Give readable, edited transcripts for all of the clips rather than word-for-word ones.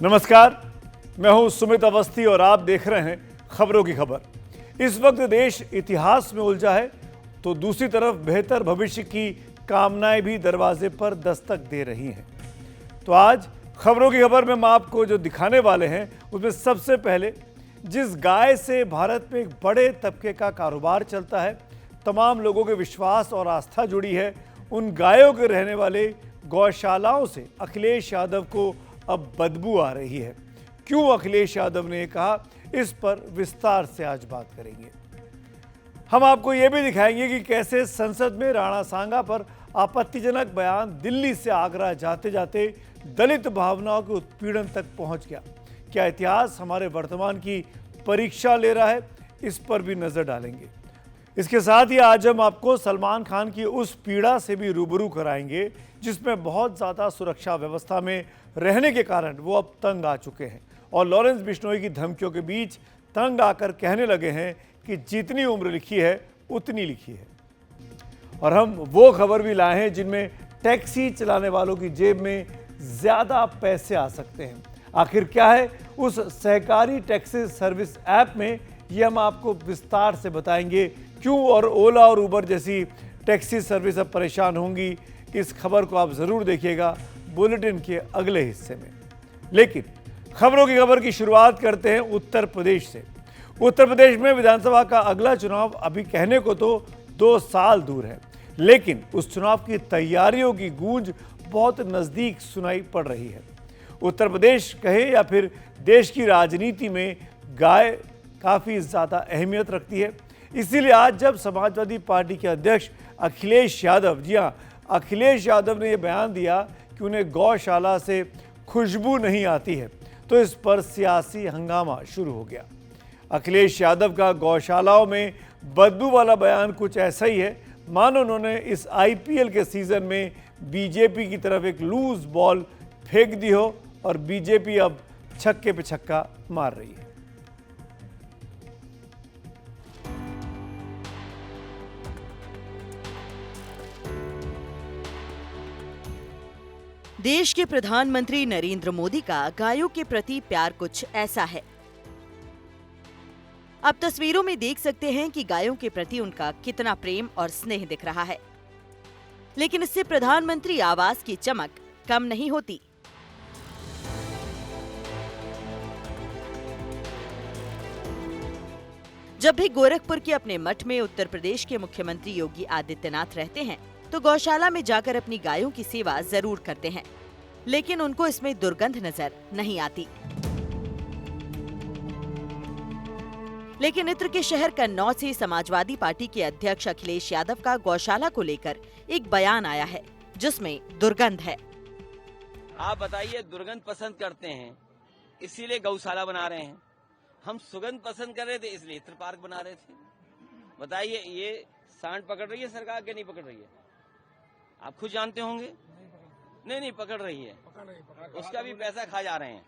नमस्कार, मैं हूं सुमित अवस्थी और आप देख रहे हैं खबरों की खबर। इस वक्त देश इतिहास में उलझा है तो दूसरी तरफ बेहतर भविष्य की कामनाएं भी दरवाजे पर दस्तक दे रही हैं। तो आज खबरों की खबर में हम आपको जो दिखाने वाले हैं उसमें सबसे पहले जिस गाय से भारत में एक बड़े तबके का कारोबार चलता है, तमाम लोगों के विश्वास और आस्था जुड़ी है, उन गायों के रहने वाले गौशालाओं से अखिलेश यादव को अब बदबू आ रही है। क्यों अखिलेश यादव ने कहा, इस पर विस्तार से आज बात करेंगे। हम आपको यह भी दिखाएंगे कि कैसे संसद में राणा सांगा पर आपत्तिजनक बयान दिल्ली से आगरा जाते जाते दलित भावनाओं के उत्पीड़न तक पहुंच गया। क्या इतिहास हमारे वर्तमान की परीक्षा ले रहा है, इस पर भी नजर डालेंगे। इसके साथ ही आज हम आपको सलमान खान की उस पीड़ा से भी रूबरू कराएंगे जिसमें बहुत ज़्यादा सुरक्षा व्यवस्था में रहने के कारण वो अब तंग आ चुके हैं और लॉरेंस बिश्नोई की धमकियों के बीच तंग आकर कहने लगे हैं कि जितनी उम्र लिखी है उतनी लिखी है। और हम वो खबर भी लाए हैं जिनमें टैक्सी चलाने वालों की जेब में ज़्यादा पैसे आ सकते हैं। आखिर क्या है उस सहकारी टैक्सी सर्विस ऐप में, ये हम आपको विस्तार से बताएंगे। क्यों और ओला और उबर जैसी टैक्सी सर्विस अब परेशान होंगी, इस खबर को आप ज़रूर देखिएगा बुलेटिन के अगले हिस्से में। लेकिन खबरों की खबर की शुरुआत करते हैं उत्तर प्रदेश से। उत्तर प्रदेश में विधानसभा का अगला चुनाव अभी कहने को तो 2 साल दूर है, लेकिन उस चुनाव की तैयारियों की गूंज बहुत नज़दीक सुनाई पड़ रही है। उत्तर प्रदेश कहे या फिर देश की राजनीति में गाय काफ़ी ज़्यादा अहमियत रखती है। इसीलिए आज जब समाजवादी पार्टी के अध्यक्ष अखिलेश यादव, जी हाँ, अखिलेश यादव ने यह बयान दिया कि उन्हें गौशाला से खुशबू नहीं आती है, तो इस पर सियासी हंगामा शुरू हो गया। अखिलेश यादव का गौशालाओं में बदबू वाला बयान कुछ ऐसा ही है मानो उन्होंने इस आईपीएल के सीजन में बीजेपी की तरफ एक लूज बॉल फेंक दी हो और बीजेपी अब छक्के पे छक्का मार रही है। देश के प्रधानमंत्री नरेंद्र मोदी का गायों के प्रति प्यार कुछ ऐसा है। आप तस्वीरों में देख सकते हैं कि गायों के प्रति उनका कितना प्रेम और स्नेह दिख रहा है, लेकिन इससे प्रधानमंत्री आवास की चमक कम नहीं होती। जब भी गोरखपुर के अपने मठ में उत्तर प्रदेश के मुख्यमंत्री योगी आदित्यनाथ रहते हैं तो गौशाला में जाकर अपनी गायों की सेवा जरूर करते हैं, लेकिन उनको इसमें दुर्गंध नजर नहीं आती। लेकिन इत्र के शहर कन्नौज से समाजवादी पार्टी के अध्यक्ष अखिलेश यादव का गौशाला को लेकर एक बयान आया है जिसमें दुर्गंध है। आप बताइए, दुर्गंध पसंद करते हैं इसीलिए गौशाला बना रहे हैं। हम सुगंध पसंद कर रहे थे इसलिए इत्र पार्क बना रहे थे। बताइए, ये सांड पकड़ रही है सरकार के नहीं पकड़ रही है? आप खुद जानते होंगे। नहीं पकड़ रही है, उसका भी पैसा खा जा रहे हैं।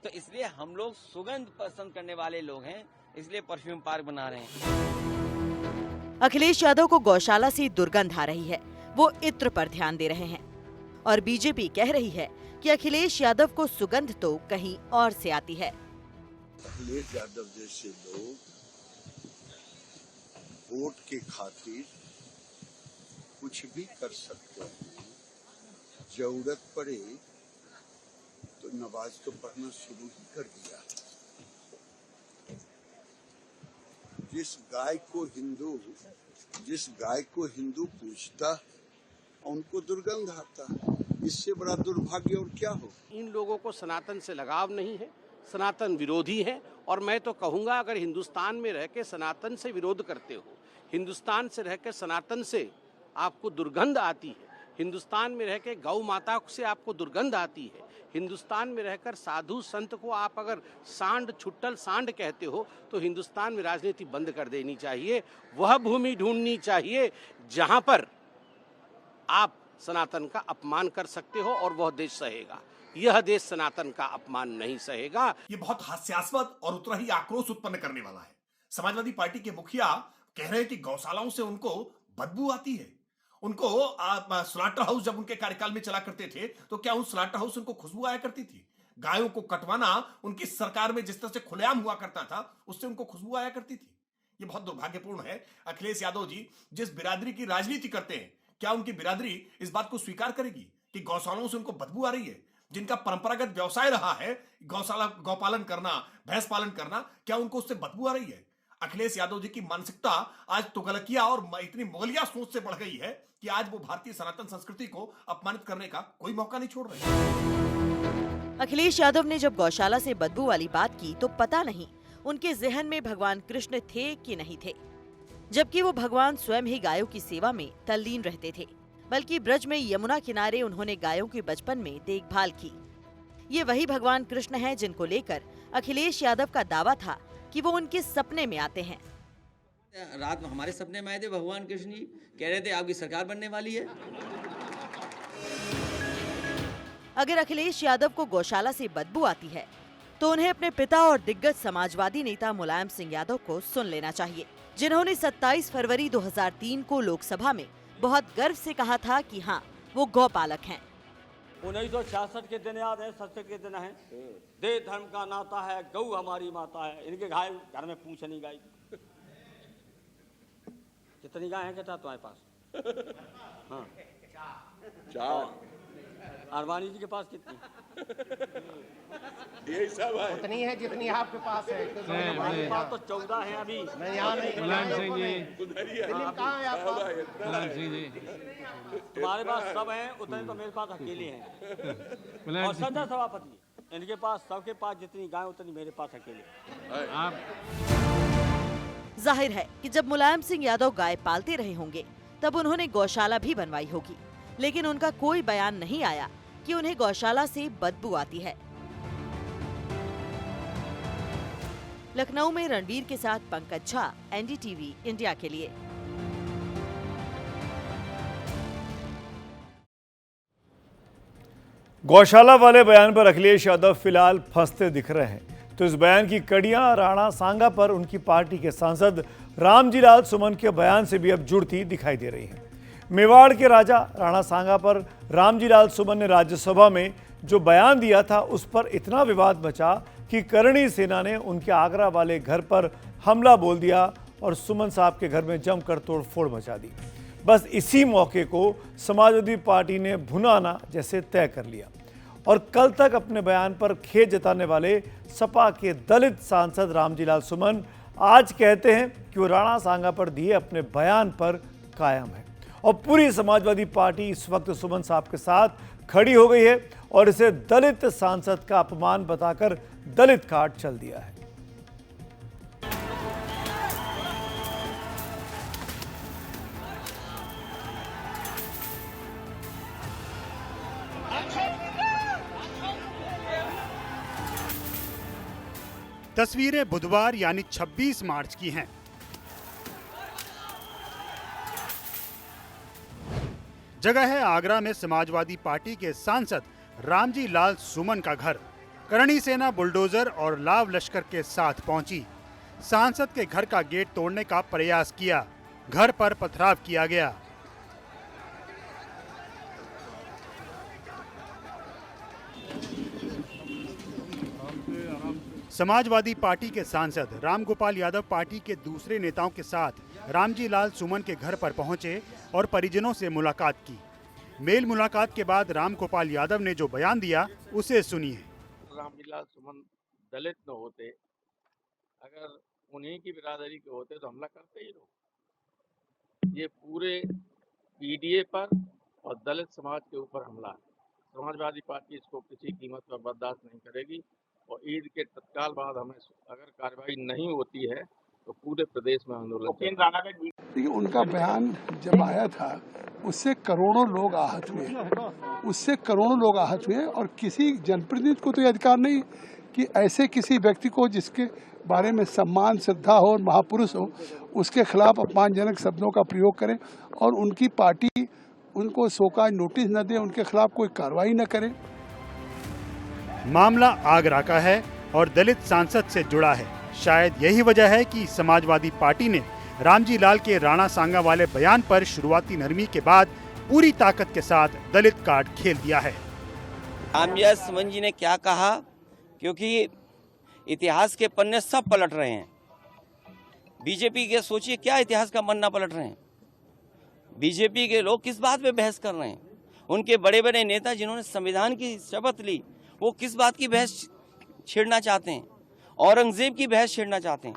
तो इसलिए हम लोग सुगंध पसंद करने वाले लोग हैं, इसलिए परफ्यूम पार्क बना रहे हैं। अखिलेश यादव को गौशाला से दुर्गंध आ रही है, वो इत्र पर ध्यान दे रहे हैं और बीजेपी कह रही है कि अखिलेश यादव को सुगंध तो कहीं और से आती है। अखिलेश यादव जैसे लोग वोट के खातिर कुछ भी कर सकते हैं। जरूरत पड़े तो नमाज तो पढ़ना शुरू ही कर दिया। जिस गाय को हिंदू पूजता उनको दुर्गंध आता, इससे बड़ा दुर्भाग्य और क्या हो। इन लोगों को सनातन से लगाव नहीं है, सनातन विरोधी है। और मैं तो कहूंगा, अगर हिंदुस्तान में रह के सनातन से विरोध करते हो, हिंदुस्तान से रह के सनातन से आपको दुर्गंध आती है, हिंदुस्तान में रह के गौ माता से आपको दुर्गंध आती है, हिंदुस्तान में रहकर साधु संत को आप अगर सांड छुट्टल सांड कहते हो, तो हिंदुस्तान में राजनीति बंद कर देनी चाहिए। वह भूमि ढूंढनी चाहिए जहां पर आप सनातन का अपमान कर सकते हो और वह देश सहेगा। यह देश सनातन का अपमान नहीं सहेगा। ये बहुत हास्यास्पद और उतना ही आक्रोश उत्पन्न करने वाला है। समाजवादी पार्टी के मुखिया कह रहे हैं कि गौशालाओं से उनको बदबू आती है। उनको स्लॉटर हाउस जब उनके कार्यकाल में चला करते थे तो क्या उन स्लॉटर हाउस उनको खुशबू आया करती थी? गायों को कटवाना उनकी सरकार में जिस तरह से खुलेआम हुआ करता था, उससे उनको खुशबू आया करती थी। ये बहुत दुर्भाग्यपूर्ण है। अखिलेश यादव जी जिस बिरादरी की राजनीति करते हैं, क्या उनकी बिरादरी इस बात को स्वीकार करेगी कि गौशालाओं से उनको बदबू आ रही है? जिनका परंपरागत व्यवसाय रहा है गौशाला, गौपालन करना, भैंस पालन करना, क्या उनको उससे बदबू आ रही है? अखिलेश यादव जी की मानसिकता आज तुगलकिया और इतनी मुगलिया सोच से बढ़ गई है कि आज वो भारतीय सनातन संस्कृति को अपमानित करने का कोई मौका नहीं छोड़ रहे। अखिलेश यादव ने जब गौशाला से बदबू वाली बात की तो पता नहीं उनके जहन में भगवान कृष्ण थे कि नहीं थे, जबकि वो भगवान स्वयं ही गायों की सेवा में तल्लीन रहते थे। बल्कि ब्रज में यमुना किनारे उन्होंने गायों की बचपन में देखभाल की। ये वही भगवान कृष्ण हैं जिनको लेकर अखिलेश यादव का दावा था कि वो उनके सपने में आते हैं। रात में हमारे सपने में आए थे भगवान कृष्ण जी, कह रहे थे आपकी सरकार बनने वाली है। अगर अखिलेश यादव को गौशाला से बदबू आती है तो उन्हें अपने पिता और दिग्गज समाजवादी नेता मुलायम सिंह यादव को सुन लेना चाहिए, जिन्होंने 27 फरवरी 2003 को लोकसभा में बहुत गर्व से कहा था कि हाँ, वो गौपालक हैं। 1966 के दिन याद है, 67 के दिन है, दे धर्म का नाता है, गौ हमारी माता है। इनके गाय घर में पूछ नहीं गाय। कितनी गाय है कहता तुम्हारे पास? हाँ, चार। अरमानी जी के पास कितनी? यही सब है, उतनी है जितनी आपके पास है। हमारे पास तो 14 है अभी। मैं यहाँ नहीं। मुलायम सिंह जी, कहाँ है आपका? मुलायम सिंह जी, तुम्हारे पास सब हैं, उतने तो मेरे पास अकेले हैं। और संजय सभापति, इनके पास, सबके पास जितनी गाय उतनी मेरे पास अकेले। आप जाहिर है कि जब मुलायम सिंह यादव गाय पालते रहे होंगे तब उन्होंने गौशाला भी बनवाई होगी, लेकिन उनका कोई बयान नहीं आया कि उन्हें गौशाला से बदबू आती है। लखनऊ में रणवीर के साथ पंकज झा, एनडीटीवी इंडिया के लिए। गौशाला वाले बयान पर अखिलेश यादव फिलहाल फंसते दिख रहे हैं, तो इस बयान की कड़ियां राणा सांगा पर उनकी पार्टी के सांसद रामजीलाल सुमन के बयान से भी अब जुड़ती दिखाई दे रही हैं। मेवाड़ के राजा राणा सांगा पर रामजीलाल सुमन ने राज्यसभा में जो बयान दिया था, उस पर इतना विवाद मचा कि करणी सेना ने उनके आगरा वाले घर पर हमला बोल दिया और सुमन साहब के घर में जमकर तोड़फोड़ मचा दी। बस इसी मौके को समाजवादी पार्टी ने भुनाना जैसे तय कर लिया और कल तक अपने बयान पर खेद जताने वाले सपा के दलित सांसद रामजीलाल सुमन आज कहते हैं कि वो राणा सांगा पर दिए अपने बयान पर कायम है और पूरी समाजवादी पार्टी इस वक्त सुमन साहब के साथ खड़ी हो गई है और इसे दलित सांसद का अपमान बताकर दलित कार्ड चल दिया है। तस्वीरें बुधवार यानी 26 मार्च की हैं। जगह है आगरा में समाजवादी पार्टी के सांसद रामजी लाल सुमन का घर। करणी सेना बुलडोजर और लाव लश्कर के साथ पहुंची। सांसद के घर का गेट तोड़ने का प्रयास किया, घर पर पथराव किया गया। समाजवादी पार्टी के सांसद रामगोपाल यादव पार्टी के दूसरे नेताओं के साथ रामजी लाल सुमन के घर पर पहुंचे और परिजनों से मुलाकात की। मेल मुलाकात के बाद रामगोपाल यादव ने जो बयान दिया उसे सुनिए। रामजी लाल सुमन दलित न होते, अगर उन्हीं की बिरादरी के होते तो हमला करते ही लोग। ये पूरे पीडीए पर और दलित समाज के ऊपर हमला है। समाजवादी पार्टी इसको किसी कीमत पर बर्दाश्त नहीं करेगी और ईद के तत्काल बाद हमें अगर कार्रवाई नहीं होती है तो पूरे प्रदेश में आंदोलन। देखिए, उनका बयान जब आया था उससे करोड़ों लोग आहत हुए, और किसी जनप्रतिनिधि को तो ये अधिकार नहीं कि ऐसे किसी व्यक्ति को जिसके बारे में सम्मान, श्रद्धा हो और महापुरुष हो, उसके खिलाफ अपमानजनक शब्दों का प्रयोग करें और उनकी पार्टी उनको शोकाज नोटिस न दे, उनके खिलाफ कोई कार्रवाई न करे। मामला आगरा का है और दलित सांसद से जुड़ा है। शायद यही वजह है कि समाजवादी पार्टी ने रामजी लाल के राणा सांगा वाले बयान पर शुरुआती नरमी के बाद पूरी ताकत के साथ दलित कार्ड खेल दिया है। रामजीलाल सुमन जी ने क्या कहा क्योंकि इतिहास के पन्ने सब पलट रहे हैं। बीजेपी के सोचिए क्या इतिहास का पन्ना पलट रहे हैं। बीजेपी के लोग किस बात पे बहस कर रहे हैं? उनके बड़े बड़े नेता जिन्होंने संविधान की शपथ ली, वो किस बात की बहस छेड़ना चाहते हैं? औरंगजेब की बहस छेड़ना चाहते हैं।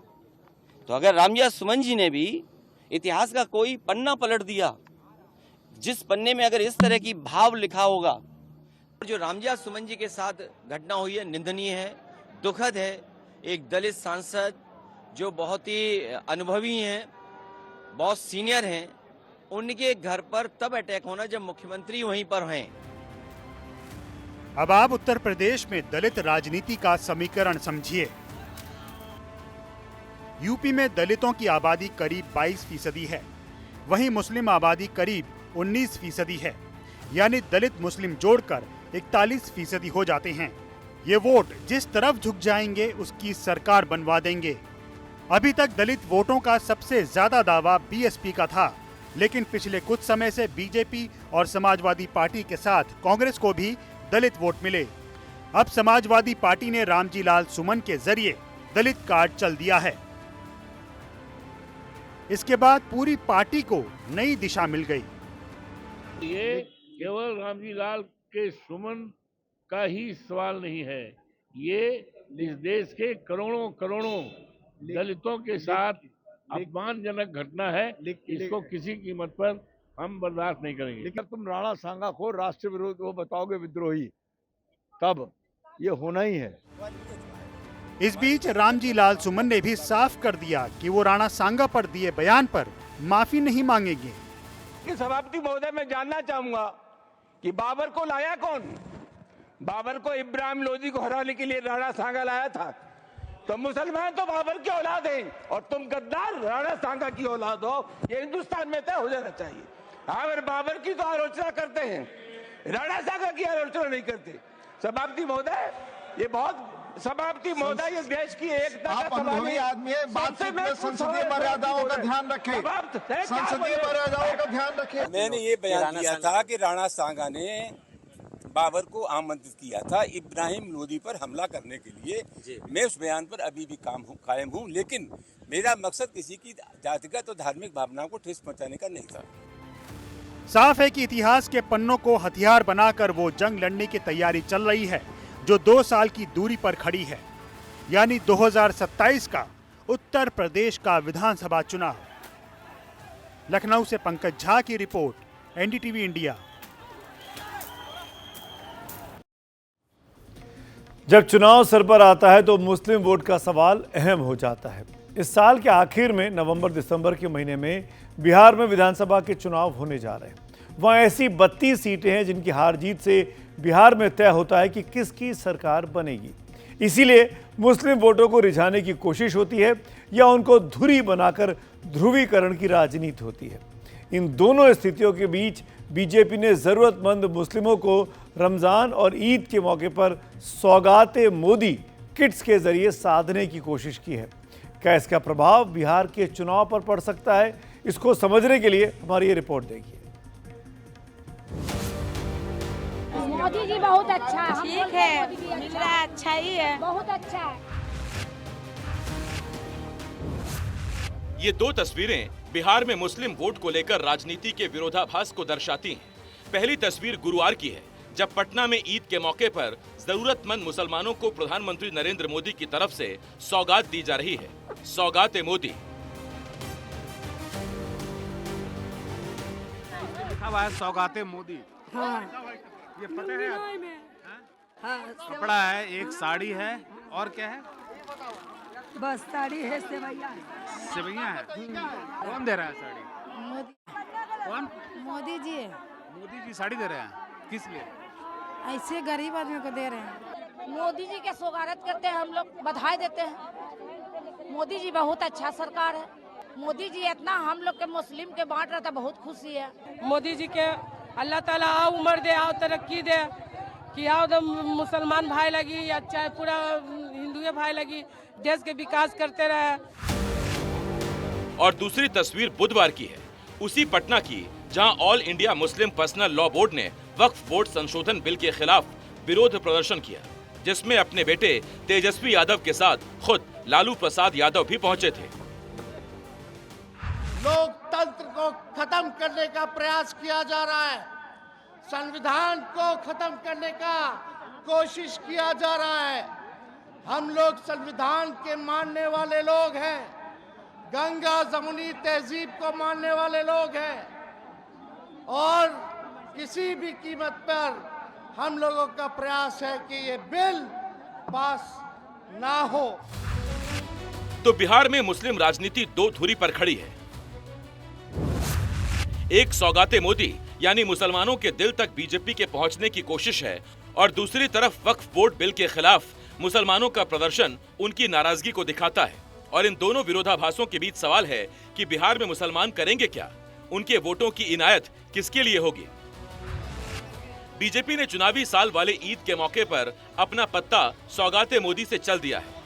तो अगर रामजी सुमन जी ने भी इतिहास का कोई पन्ना पलट दिया, जिस पन्ने में अगर इस तरह की भाव लिखा होगा, जो रामजी सुमन जी के साथ घटना हुई है निंदनीय है, दुखद है। एक दलित सांसद जो बहुत ही अनुभवी हैं, बहुत सीनियर हैं, उनके घर पर तब अटैक होना जब मुख्यमंत्री वहीं पर हैं। अब आप उत्तर प्रदेश में दलित राजनीति का समीकरण समझिए। यूपी में दलितों की आबादी करीब 22% है, वहीं मुस्लिम आबादी करीब 19% है, यानी दलित मुस्लिम जोड़कर 41% हो जाते हैं। ये वोट जिस तरफ झुक जाएंगे उसकी सरकार बनवा देंगे। अभी तक दलित वोटों का सबसे ज्यादा दावा बीएसपी का था, लेकिन पिछले कुछ समय से बीजेपी और समाजवादी पार्टी के साथ कांग्रेस को भी दलित वोट मिले। अब समाजवादी पार्टी ने रामजी लाल सुमन के जरिए दलित कार्ड चल दिया है। इसके बाद पूरी पार्टी को नई दिशा मिल गई। ये केवल रामजी लाल के सुमन का ही सवाल नहीं है, ये इस देश के करोड़ों करोड़ों दलितों के साथ अपमानजनक घटना है। इसको किसी कीमत पर हम बर्दाश्त नहीं करेंगे। लेकिन तुम राणा सांगा को राष्ट्र विरोध वो बताओगे विद्रोही, तब ये होना ही है। इस बीच रामजी लाल सुमन ने भी साफ कर दिया कि वो राणा सांगा पर दिए बयान पर माफी नहीं मांगेंगे। सभापति महोदय, मैं जानना चाहूंगा कि बाबर को लाया कौन? बाबर को इब्राहिम लोधी को हराने के लिए राणा सांगा लाया था। तो मुसलमान तो बाबर की औलाद हैं और तुम गद्दार राणा सांगा की औलाद हो, ये हिंदुस्तान में तय हो जाना चाहिए। अगर बाबर की तो आलोचना करते हैं, राणा सांगा की आलोचना नहीं करते। सभापति महोदय, ये बहुत सभापति महोदय, इस देश की एकता का अनुभवी आदमी है, बातचीत में संसदीय मर्यादाओं का ध्यान रखें, संसदीय मर्यादाओं का ध्यान रखें। मैंने ये बयान दिया था कि राणा सांगा ने बाबर को आमंत्रित किया था इब्राहिम लोधी पर हमला करने के लिए। मैं उस बयान पर अभी भी कायम हूँ, लेकिन मेरा मकसद किसी की जातिगत और धार्मिक भावनाओं को ठेस पहुंचाने का नहीं था। साफ है कि इतिहास के पन्नों को हथियार बनाकर वो जंग लड़ने की तैयारी चल रही है जो 2 साल की दूरी पर खड़ी है, यानी 2027 का उत्तर प्रदेश का विधानसभा चुनाव। लखनऊ से पंकज झा की रिपोर्ट, एनडीटीवी इंडिया। जब चुनाव सर पर आता है तो मुस्लिम वोट का सवाल अहम हो जाता है। इस साल के आखिर में नवंबर-दिसंबर के महीने में बिहार में विधानसभा के चुनाव होने जा रहे हैं। वहाँ ऐसी 32 सीटें हैं जिनकी हार जीत से बिहार में तय होता है कि किसकी सरकार बनेगी। इसीलिए मुस्लिम वोटों को रिझाने की कोशिश होती है या उनको धुरी बनाकर ध्रुवीकरण की राजनीति होती है। इन दोनों स्थितियों के बीच बीजेपी ने जरूरतमंद मुस्लिमों को रमजान और ईद के मौके पर सौगाते मोदी किट्स के जरिए साधने की कोशिश की है। क्या इसका प्रभाव बिहार के चुनाव पर पड़ सकता है? इसको समझने के लिए हमारी ये रिपोर्ट देखिए। मोदी जी बहुत अच्छा है, ठीक है, मिल रहा है, अच्छा ही है, बहुत अच्छा है। ये 2 तस्वीरें बिहार में मुस्लिम वोट को लेकर राजनीति के विरोधाभास को दर्शाती हैं। पहली तस्वीर गुरुवार की है, जब पटना में ईद के मौके पर जरूरतमंद मुसलमानों को प्रधानमंत्री नरेंद्र मोदी की तरफ से सौगात दी जा रही है। सौगाते मोदी लिखा हुआ है, सौगाते मोदी। हाँ। ये पता है कपड़ा है, एक साड़ी है, और क्या है? बस साड़ी है, सेवैया है। कौन दे रहा है साड़ी? मोदी। कौन? मोदी जी। मोदी जी साड़ी दे रहे हैं, किस लिए? ऐसे गरीब आदमी को दे रहे हैं। मोदी जी के स्वागत करते हैं, हम लोग बधाई देते हैं। मोदी जी बहुत अच्छा सरकार है। मोदी जी इतना हम लोग के मुस्लिम के बांट रहा था, बहुत खुशी है। मोदी जी के अल्लाह ताला आओ उम्र दे, आओ तरक्की दे, कि आओ तो मुसलमान भाई लगी या चाहे पूरा हिंदुए भाई लगी, देश के विकास करते रहे। और दूसरी तस्वीर बुधवार की है, उसी पटना की, जहां all India Muslim personal law board ने वक्फ बोर्ड संशोधन बिल के खिलाफ विरोध प्रदर्शन किया। जिसमें अपने बेटे तेजस्वी यादव के साथ खुद लालू प्रसाद यादव भी पहुंचे थे। लोकतंत्र को खत्म करने का प्रयास किया जा रहा है, संविधान को खत्म करने का कोशिश किया जा रहा है। हम लोग संविधान के मानने वाले लोग हैं, गंगा जमुनी तहजीब को मानने वाले लोग हैं और किसी भी कीमत पर हम लोगों का प्रयास है कि ये बिल पास ना हो। तो बिहार में मुस्लिम राजनीति दो धुरी पर खड़ी है। एक सौगाते मोदी यानी मुसलमानों के दिल तक बीजेपी के पहुंचने की कोशिश है और दूसरी तरफ वक्फ बोर्ड बिल के खिलाफ मुसलमानों का प्रदर्शन उनकी नाराजगी को दिखाता है। और इन दोनों विरोधाभासों के बीच सवाल है कि बिहार में मुसलमान करेंगे क्या, उनके वोटों की इनायत किसके लिए होगी। बीजेपी ने चुनावी साल वाले ईद के मौके पर अपना पत्ता सौगाते मोदी से चल दिया है।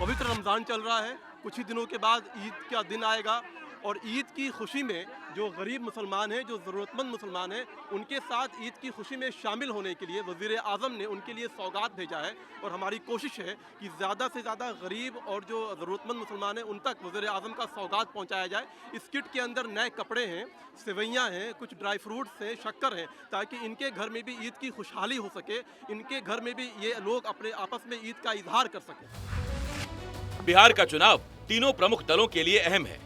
पवित्र रमजान चल रहा है, कुछ ही दिनों के बाद ईद का दिन आएगा और ईद की खुशी में जो गरीब मुसलमान हैं, जो ज़रूरतमंद मुसलमान हैं, उनके साथ ईद की खुशी में शामिल होने के लिए वज़ीर आज़म ने उनके लिए सौगात भेजा है। और हमारी कोशिश है कि ज़्यादा से ज़्यादा गरीब और जो ज़रूरतमंद मुसलमान हैं उन तक वज़ीर आज़म का सौगात पहुंचाया जाए। इस किट के अंदर नए कपड़े हैं, सेवैयाँ हैं, कुछ ड्राई फ्रूट्स हैं, शक्कर हैं, ताकि इनके घर में भी ईद की खुशहाली हो सके, इनके घर में भी ये लोग अपने आपस में ईद का इजहार कर सकें। बिहार का चुनाव तीनों प्रमुख दलों के लिए अहम है।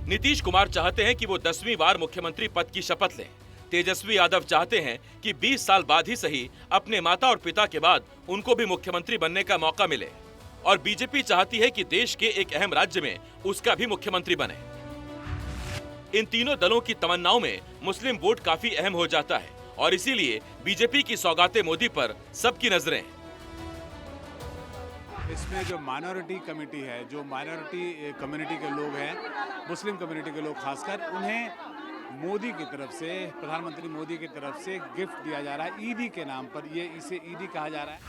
नीतीश कुमार चाहते हैं कि वो 10वीं बार मुख्यमंत्री पद की शपथ लें। तेजस्वी यादव चाहते हैं कि 20 साल बाद ही सही अपने माता और पिता के बाद उनको भी मुख्यमंत्री बनने का मौका मिले। और बीजेपी चाहती है कि देश के एक अहम राज्य में उसका भी मुख्यमंत्री बने। इन तीनों दलों की तमन्नाओं में मुस्लिम वोट काफी अहम हो जाता है और इसीलिए बीजेपी की सौगाते मोदी पर सबकी नजरें हैं। इसमें जो माइनॉरिटी कमेटी है, जो माइनॉरिटी कम्युनिटी के लोग हैं, मुस्लिम कम्युनिटी के लोग खासकर, उन्हें मोदी की तरफ से, प्रधानमंत्री मोदी की तरफ से गिफ्ट दिया जा रहा है ईदी के नाम पर। ये इसे ईदी कहा जा रहा है।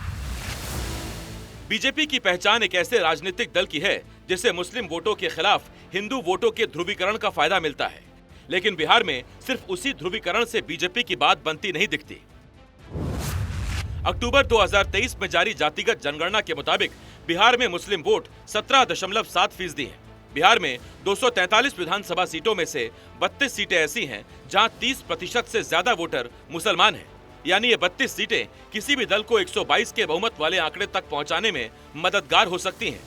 बीजेपी की पहचान एक ऐसे राजनीतिक दल की है जिसे मुस्लिम वोटों के खिलाफ हिंदू वोटों के ध्रुवीकरण का फायदा मिलता है। लेकिन बिहार में सिर्फ उसी ध्रुवीकरण से बीजेपी की बात बनती नहीं दिखती। अक्टूबर 2023 में जारी जातिगत जनगणना के मुताबिक बिहार में मुस्लिम वोट 17.7% है। बिहार में 243 विधानसभा सीटों में से 32 सीटें ऐसी हैं जहां 30% से ज्यादा वोटर मुसलमान हैं। यानी ये 32 सीटें किसी भी दल को 122 के बहुमत वाले आंकड़े तक पहुंचाने में मददगार हो सकती हैं।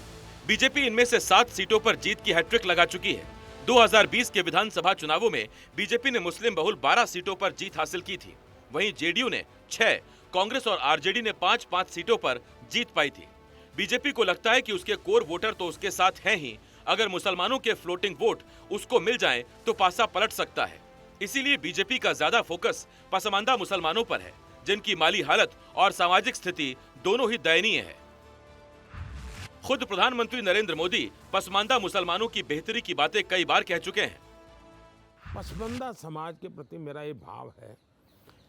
बीजेपी इनमें से 7 सीटों पर जीत की हैट्रिक लगा चुकी है। 2020 के विधानसभा चुनावों में बीजेपी ने मुस्लिम बहुल 12 सीटों पर जीत हासिल की थी। वहीं जेडीयू ने 6, कांग्रेस और आरजेडी ने 5-5 सीटों पर जीत पाई थी। बीजेपी को लगता है कि उसके कोर वोटर तो उसके साथ हैं ही, अगर मुसलमानों के फ्लोटिंग वोट उसको मिल जाएं तो पासा पलट सकता है। इसीलिए बीजेपी का ज्यादा फोकस पसमानदा मुसलमानों पर है, जिनकी माली हालत और सामाजिक स्थिति दोनों ही दयनीय है। खुद प्रधानमंत्री नरेंद्र मोदी पसमानदा मुसलमानों की बेहतरी की बातें कई बार कह चुके हैं। पसमानदा समाज के प्रति मेरा ये भाव है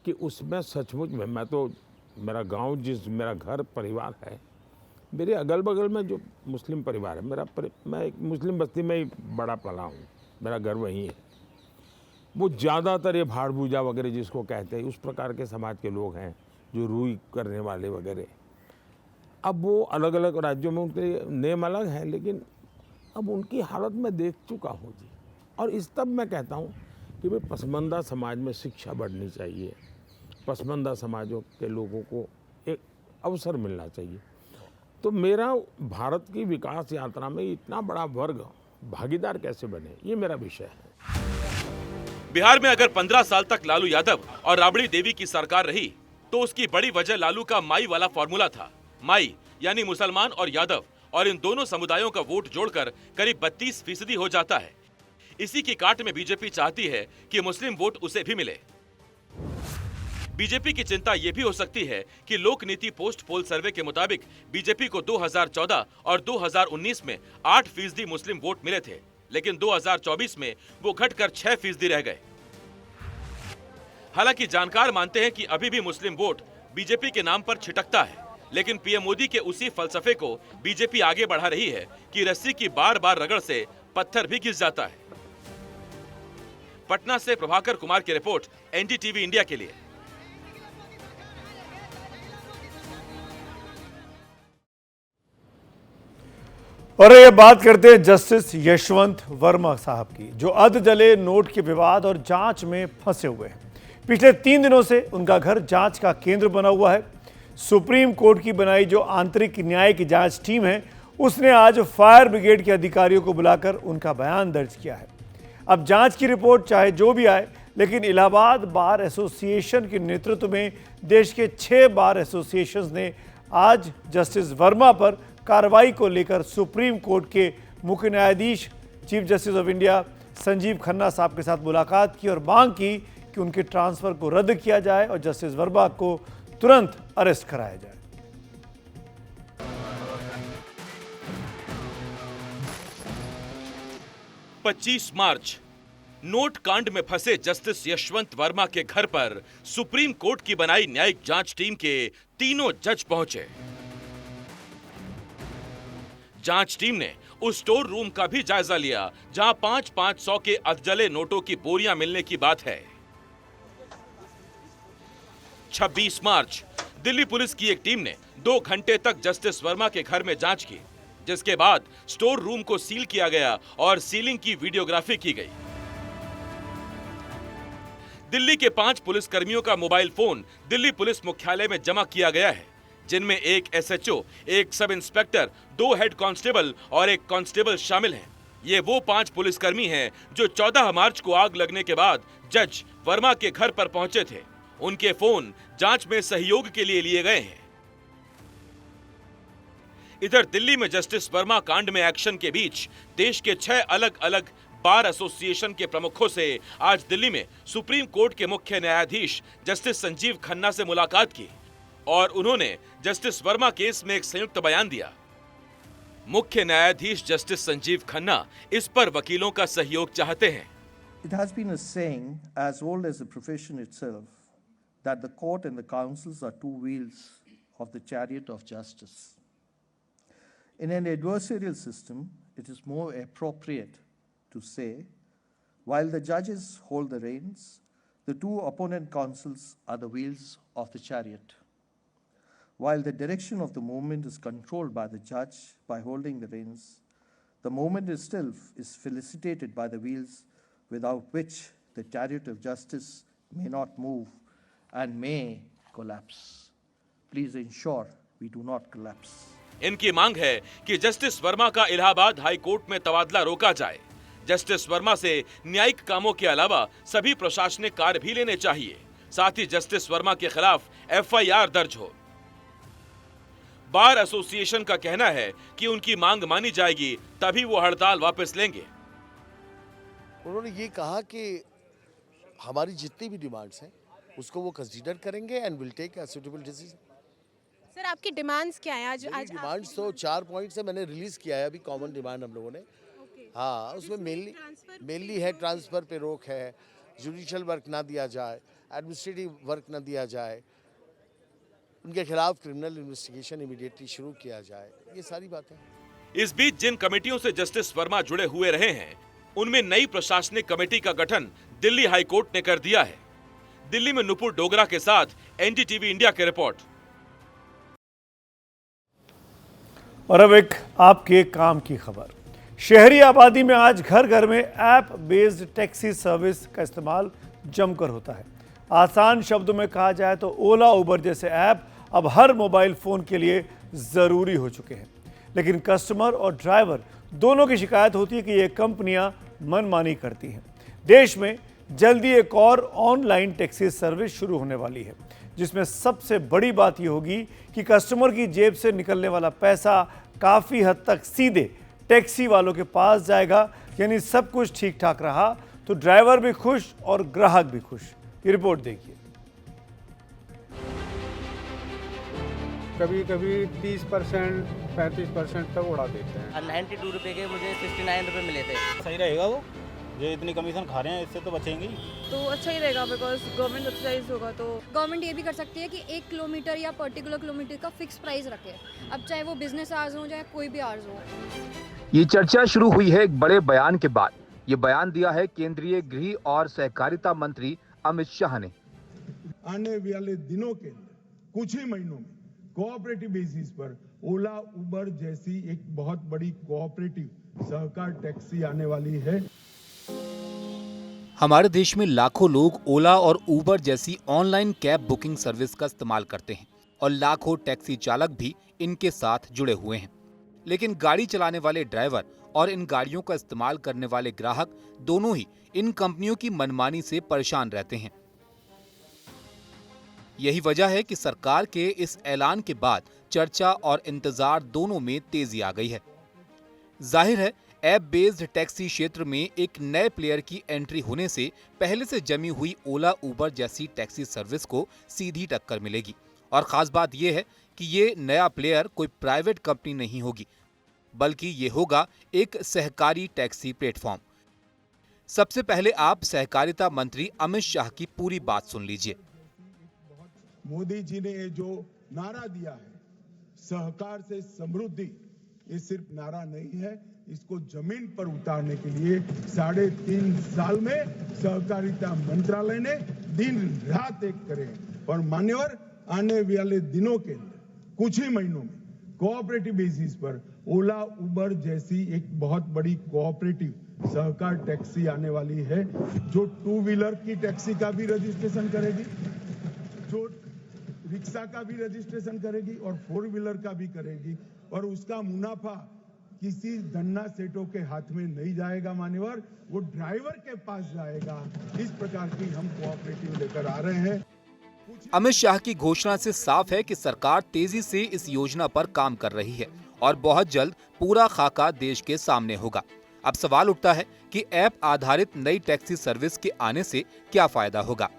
कि उसमें सचमुच में, मैं तो, मेरा गांव, मेरा घर परिवार है, मेरे अगल बगल में जो मुस्लिम परिवार है, मैं एक मुस्लिम बस्ती में ही बड़ा पला हूँ, मेरा घर वहीं है। वो ज़्यादातर ये भाड़ भूजा वगैरह जिसको कहते हैं, उस प्रकार के समाज के लोग हैं जो रूई करने वाले वगैरह। अब वो अलग अलग राज्यों में उनके नेम अलग हैं, लेकिन अब उनकी हालत मैं देख चुका हूँ जी। और इस तब मैं कहता हूँ कि भाई पसमानदा समाज में शिक्षा बढ़नी चाहिए, पसमानदा समाजों के लोगों को एक अवसर मिलना चाहिए। तो मेरा भारत की विकास यात्रा में इतना बड़ा वर्ग भागीदार कैसे बने, ये मेरा विषय है। बिहार में अगर 15 साल तक लालू यादव और राबड़ी देवी की सरकार रही तो उसकी बड़ी वजह लालू का माई वाला फॉर्मूला था। माई यानी मुसलमान और यादव, और इन दोनों समुदायों का वोट जोड़कर करीब 32% हो जाता है। इसी की काट में बीजेपी चाहती है कि मुस्लिम वोट उसे भी मिले। बीजेपी की चिंता यह भी हो सकती है कि लोक नीति पोस्ट पोल सर्वे के मुताबिक बीजेपी को 2014 और 2019 में 8% मुस्लिम वोट मिले थे, लेकिन 2024 में वो घटकर 6% रह गए। हालांकि जानकार मानते हैं कि अभी भी मुस्लिम वोट बीजेपी के नाम पर छिटकता है, लेकिन पीएम मोदी के उसी फलसफे को बीजेपी आगे बढ़ा रही है कि रस्सी की बार बार रगड़ से पत्थर भी घिस जाता है। पटना से प्रभाकर कुमार की रिपोर्ट, एनडीटीवी इंडिया के लिए। और ये बात करते हैं जस्टिस यशवंत वर्मा साहब की, जो अधजले नोट के विवाद और जांच में फंसे हुए हैं। पिछले 3 दिनों से उनका घर जांच का केंद्र बना हुआ है। सुप्रीम कोर्ट की बनाई जो आंतरिक न्याय की जांच टीम है, उसने आज फायर ब्रिगेड के अधिकारियों को बुलाकर उनका बयान दर्ज किया है। अब जांच की रिपोर्ट चाहे जो भी आए, लेकिन इलाहाबाद बार एसोसिएशन के नेतृत्व में देश के 6 बार एसोसिएशंस ने आज जस्टिस वर्मा पर कार्रवाई को लेकर सुप्रीम कोर्ट के मुख्य न्यायाधीश chief justice of India Sanjeev Khanna साहब के साथ मुलाकात की और मांग की कि उनके ट्रांसफर को रद्द किया जाए और जस्टिस वर्मा को तुरंत अरेस्ट कराया जाए। पच्चीस मार्च नोट कांड में फंसे जस्टिस यशवंत वर्मा के घर पर सुप्रीम कोर्ट की बनाई न्यायिक जांच टीम के तीनों जज पहुंचे। जांच टीम ने उस स्टोर रूम का भी जायजा लिया जहां 500 के अधजले नोटों की बोरियां मिलने की बात है। 26 मार्च दिल्ली पुलिस की एक टीम ने 2 घंटे तक जस्टिस वर्मा के घर में जांच की, जिसके बाद स्टोर रूम को सील किया गया और सीलिंग की वीडियोग्राफी की गई। दिल्ली के 5 पुलिसकर्मियों का मोबाइल फोन दिल्ली पुलिस मुख्यालय में जमा किया गया है, जिनमें एक एसएचओ, एक सब इंस्पेक्टर, 2 हेड कांस्टेबल और एक कांस्टेबल शामिल हैं। ये वो 5 पुलिसकर्मी हैं जो 14 मार्च को आग लगने के बाद जज वर्मा के घर पर पहुंचे थे। उनके फोन जांच में सहयोग के लिए गए हैं। इधर दिल्ली में जस्टिस वर्मा कांड में एक्शन के बीच देश के 6 अलग अलग बार एसोसिएशन के प्रमुखों से आज दिल्ली में सुप्रीम कोर्ट के मुख्य न्यायाधीश जस्टिस संजीव खन्ना से मुलाकात की और उन्होंने जस्टिस वर्मा केस में एक संयुक्त बयान दिया। मुख्य न्यायाधीश जस्टिस संजीव खन्ना इस पर वकीलों का सहयोग चाहते हैं। It has been a saying as old as the profession itself that the court and the councils are 2 wheels of the chariot of justice. In an adversarial system, it is more appropriate to say, while the judges hold the reins, the 2 opponent counsels are the wheels of the chariot. While the direction of the movement is controlled by the judge by holding the reins, the movement itself is felicitated by the wheels without which the chariot of justice may not move and may collapse. Please ensure we do not collapse. इनकी मांग है कि justice Verma का Allahabad high court में तबादला रोका जाए। Justice Verma से न्यायिक कामों के अलावा सभी प्रशासनिक कार्य भी लेने चाहिए। साथ ही जस्टिस वर्मा के खिलाफ एफआईआर दर्ज हो। बार एसोसिएशन का कहना है कि उनकी मांग मानी जाएगी तभी वो हड़ताल वापस लेंगे। उन्होंने ये कहा कि हमारी जितनी भी डिमांड्स हैं उसको वो कंसीडर करेंगे and will take a suitable decision. Sir, आपकी डिमांड्स क्या है? आज डिमांड्स तो 4 पॉइंट्स है, मैंने रिलीज किया है अभी कॉमन डिमांड हम लोगों ने। हाँ, उसमें मेनली है ट्रांसफर पे रोक है, जुडिशियल वर्क ना दिया जाए, एडमिनिस्ट्रेटिव वर्क ना दिया जाए, उनके खिलाफ क्रिमिनल इन्वेस्टिगेशन इमीडिएटली शुरू किया जाए, ये सारी बातें। इस बीच जिन कमेटियों से जस्टिस वर्मा जुड़े हुए रहे हैं, उनमें नई प्रशासनिक कमेटी का गठन दिल्ली हाई कोर्ट ने कर दिया है। दिल्ली में नुपुर डोगरा के साथ एनडीटीवी इंडिया की रिपोर्ट। और अब एक आपके काम की खबर। शहरी आबादी में आज घर घर में ऐप बेस्ड टैक्सी सर्विस का इस्तेमाल जमकर होता है। आसान शब्दों में कहा जाए तो ओला उबर जैसे ऐप अब हर मोबाइल फ़ोन के लिए ज़रूरी हो चुके हैं। लेकिन कस्टमर और ड्राइवर दोनों की शिकायत होती है कि ये कंपनियां मनमानी करती हैं। देश में जल्दी एक और ऑनलाइन टैक्सी सर्विस शुरू होने वाली है, जिसमें सबसे बड़ी बात यह होगी कि कस्टमर की जेब से निकलने वाला पैसा काफ़ी हद तक सीधे टैक्सी वालों के पास जाएगा। यानी सब कुछ ठीक ठाक रहा तो ड्राइवर भी खुश और ग्राहक भी खुश। ये रिपोर्ट देखिए। कभी कभी 30% 35% तक उड़ा देते हैं। 92 रुपये के मुझे 69 रुपये मिले थे। सही रहेगा वो, जो इतनी कमीशन खा रहे हैं इससे तो बचेंगे ही। तो अच्छा ही रहेगा, बिकॉज गवर्नमेंट सब्सिडाइज होगा तो गवर्नमेंट ये भी कर सकती है कि 1 किलोमीटर या पर्टिकुलर किलोमीटर का फिक्स प्राइस रखे। अब चाहे वो बिजनेस आवर्स हो चाहे कोई भी आवर्स हो। ये चर्चा शुरू हुई है एक बड़े बयान के बाद। ये बयान दिया है केंद्रीय गृह और सहकारिता मंत्री अमित शाह ने। आने वाले दिनों के अंदर कुछ ही महीनों में कोऑपरेटिव बेसिस पर ओला उबर जैसी एक बहुत बड़ी कोऑपरेटिव सहकार टैक्सी आने वाली है। हमारे देश में लाखों लोग ओला और उबर जैसी ऑनलाइन कैब बुकिंग सर्विस का इस्तेमाल करते हैं और लाखों टैक्सी चालक भी इनके साथ जुड़े हुए हैं। लेकिन गाड़ी चलाने वाले ड्राइवर और इन गाड़ियों का इस्तेमाल करने वाले ग्राहक दोनों ही इन कंपनियों की मनमानी से परेशान रहते हैं। यही वजह है कि सरकार के इस ऐलान के बाद चर्चा और इंतजार दोनों में तेजी आ गई है। जाहिर है ऐप बेस्ड टैक्सी क्षेत्र में एक नए प्लेयर की एंट्री होने से पहले से जमी हुई ओला उबर जैसी टैक्सी सर्विस को सीधी टक्कर मिलेगी। और खास बात यह है कि ये नया प्लेयर कोई प्राइवेट कंपनी नहीं होगी, बल्कि ये होगा एक सहकारी टैक्सी प्लेटफॉर्म। सबसे पहले आप सहकारिता मंत्री अमित शाह की पूरी बात सुन लीजिए। मोदी जी ने जो नारा दिया है, सहकार से समृद्धि, ये सिर्फ नारा नहीं है, इसको जमीन पर उतारने के लिए 3.5 साल में सहकारिता मंत्रालय ने दिन रात एक करे। और मान्यवर, आने वाले दिनों के अंदर कुछ ही महीनों में कोऑपरेटिव बेसिस पर ओला उबर जैसी एक बहुत बड़ी कोऑपरेटिव सहकार टैक्सी आने वाली है, जो 2 व्हीलर की टैक्सी का भी रजिस्ट्रेशन करेगी, जो रिक्शा का भी रजिस्ट्रेशन करेगी और 4 व्हीलर का भी करेगी। और उसका मुनाफा किसी धन्ना सेठों के हाथ में नहीं जाएगा मान्यवर, वो ड्राइवर के पास जाएगा। इस प्रकार की हम कोऑपरेटिव लेकर आ रहे हैं। अमित शाह की घोषणा से साफ है कि सरकार तेजी से इस योजना पर काम कर रही है और बहुत जल्द पूरा खाका देश के सामने होगा। अब सवाल उठता है कि ऐप आधारित नई टैक्सी सर्विस के आने से क्या फायदा होगा।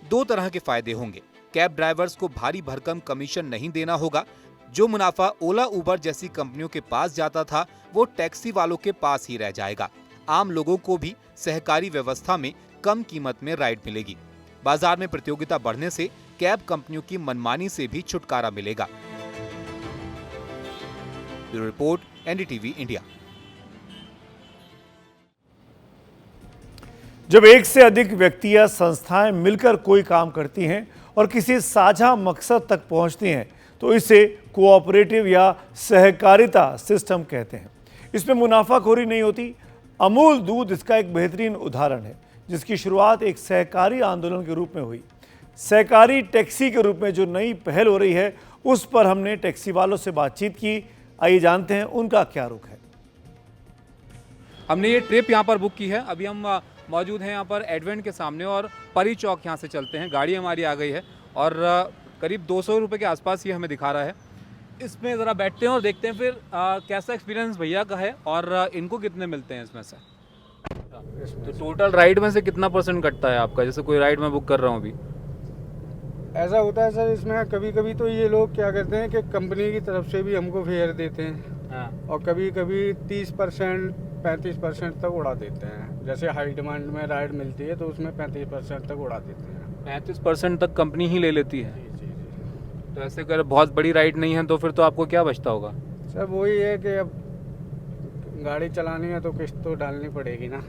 2 तरह के फायदे होंगे। कैब ड्राइवर्स को भारी भरकम कमीशन नहीं देना होगा। जो मुनाफा ओला उबर जैसी कंपनियों के पास जाता था, वो टैक्सी वालों के पास ही रह जाएगा। आम लोगों को भी सहकारी व्यवस्था में कम कीमत में राइड मिलेगी। बाजार में प्रतियोगिता बढ़ने से कैब कंपनियों की मनमानी से भी छुटकारा मिलेगा। Bureau report, NDTV India. जब एक से अधिक व्यक्ति या संस्थाएं मिलकर कोई काम करती हैं और किसी साझा मकसद तक पहुंचती हैं, तो इसे कोऑपरेटिव या सहकारिता सिस्टम कहते हैं। इसमें मुनाफाखोरी नहीं होती। अमूल दूध इसका एक बेहतरीन उदाहरण है, जिसकी शुरुआत एक सहकारी आंदोलन के रूप में हुई। सहकारी टैक्सी के रूप में जो नई पहल हो रही है, उस पर हमने टैक्सी वालों से बातचीत की। आइए जानते हैं उनका क्या रुख है। हमने ये ट्रिप यहाँ पर बुक की है। अभी हम मौजूद हैं यहाँ पर एडवेंट के सामने और परी चौक यहाँ से चलते हैं। गाड़ी हमारी आ गई है और करीब 200 रुपये के आसपास ये हमें दिखा रहा है। इसमें ज़रा बैठते हैं और देखते हैं फिर कैसा एक्सपीरियंस भैया का है और इनको कितने मिलते हैं इसमें से। तो टोटल राइड में से कितना % कटता है आपका? जैसे कोई राइड मैं बुक कर रहा हूँ अभी। ऐसा होता है सर, इसमें कभी कभी तो ये लोग क्या करते हैं कि कंपनी की तरफ से भी हमको फेयर देते हैं और कभी कभी 30% 35% तक उड़ा देते हैं। जैसे हाई डिमांड में राइड मिलती है तो उसमें 35% तक उड़ा देते हैं। 35% तक कंपनी ही ले लेती है। तो ऐसे अगर बहुत बड़ी राइड नहीं है तो फिर तो आपको क्या बचता होगा? सर वही है कि अब गाड़ी चलानी है तो किस्त तो डालनी पड़ेगी ना।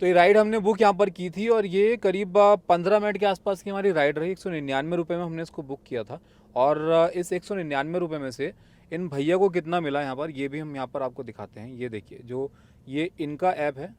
तो ये राइड हमने बुक यहाँ पर की थी और ये करीब 15 मिनट के आसपास की हमारी राइड रही। 199 रुपये में हमने इसको बुक किया था और इस 199 रुपये में से इन भैया को कितना मिला यहाँ पर, ये भी हम यहाँ पर आपको दिखाते हैं। ये देखिए, जो ये इनका ऐप है,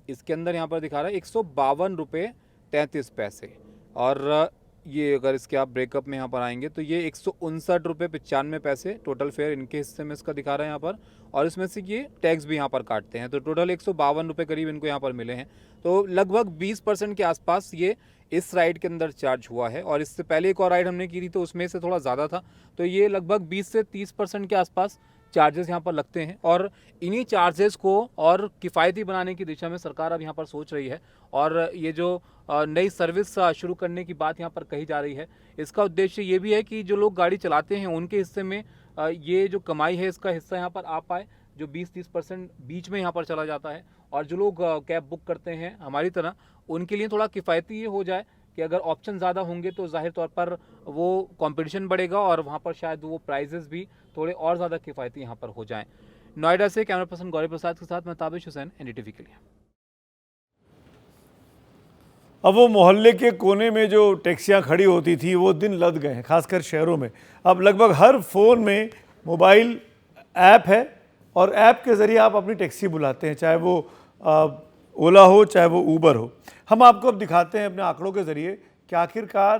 इसके अंदर यहाँ पर दिखा रहा है 152 रुपये 33 पैसे। और ये अगर इसके आप ब्रेकअप में यहाँ पर आएंगे तो ये 159 रुपये 95 पैसे टोटल फेयर इनके हिस्से में इसका दिखा रहा है यहाँ पर। और इसमें से ये टैक्स भी यहाँ पर काटते हैं, तो टोटल 152 रुपये करीब इनको यहाँ पर मिले हैं। तो लगभग 20% के आसपास ये इस राइड के अंदर चार्ज हुआ है। और इससे पहले एक और राइड हमने की थी तो उसमें से थोड़ा ज़्यादा था। तो ये लगभग 20 से 30% के आसपास चार्जेस यहाँ पर लगते हैं। और इन्हीं चार्जेस को और किफ़ायती बनाने की दिशा में सरकार अब यहाँ पर सोच रही है। और ये जो नई सर्विस शुरू करने की बात यहाँ पर कही जा रही है, इसका उद्देश्य ये भी है कि जो लोग गाड़ी चलाते हैं उनके हिस्से में ये जो कमाई है इसका हिस्सा यहाँ पर आ पाए, जो 20-30% बीच में यहाँ पर चला जाता है। और जो लोग कैब बुक करते हैं हमारी तरह, उनके लिए थोड़ा किफ़ायती ये हो जाए कि अगर ऑप्शन ज़्यादा होंगे तो जाहिर तौर पर वो कंपटीशन बढ़ेगा और वहाँ पर शायद वो प्राइजेस भी थोड़े और ज़्यादा किफ़ायती यहाँ पर हो जाएं। नोएडा से कैमरा पर्सन गौरी प्रसाद के साथ मैं ताबिश हुसैन, एनडीटीवी के लिए। अब वो मोहल्ले के कोने में जो टैक्सियां खड़ी होती थी वो दिन लद गए हैं, खासकर शहरों में। अब लगभग हर फ़ोन में मोबाइल ऐप है और ऐप के ज़रिए आप अपनी टैक्सी बुलाते हैं, चाहे वो ओला हो चाहे वो ऊबर हो। हम आपको अब दिखाते हैं अपने आंकड़ों के ज़रिए कि आखिरकार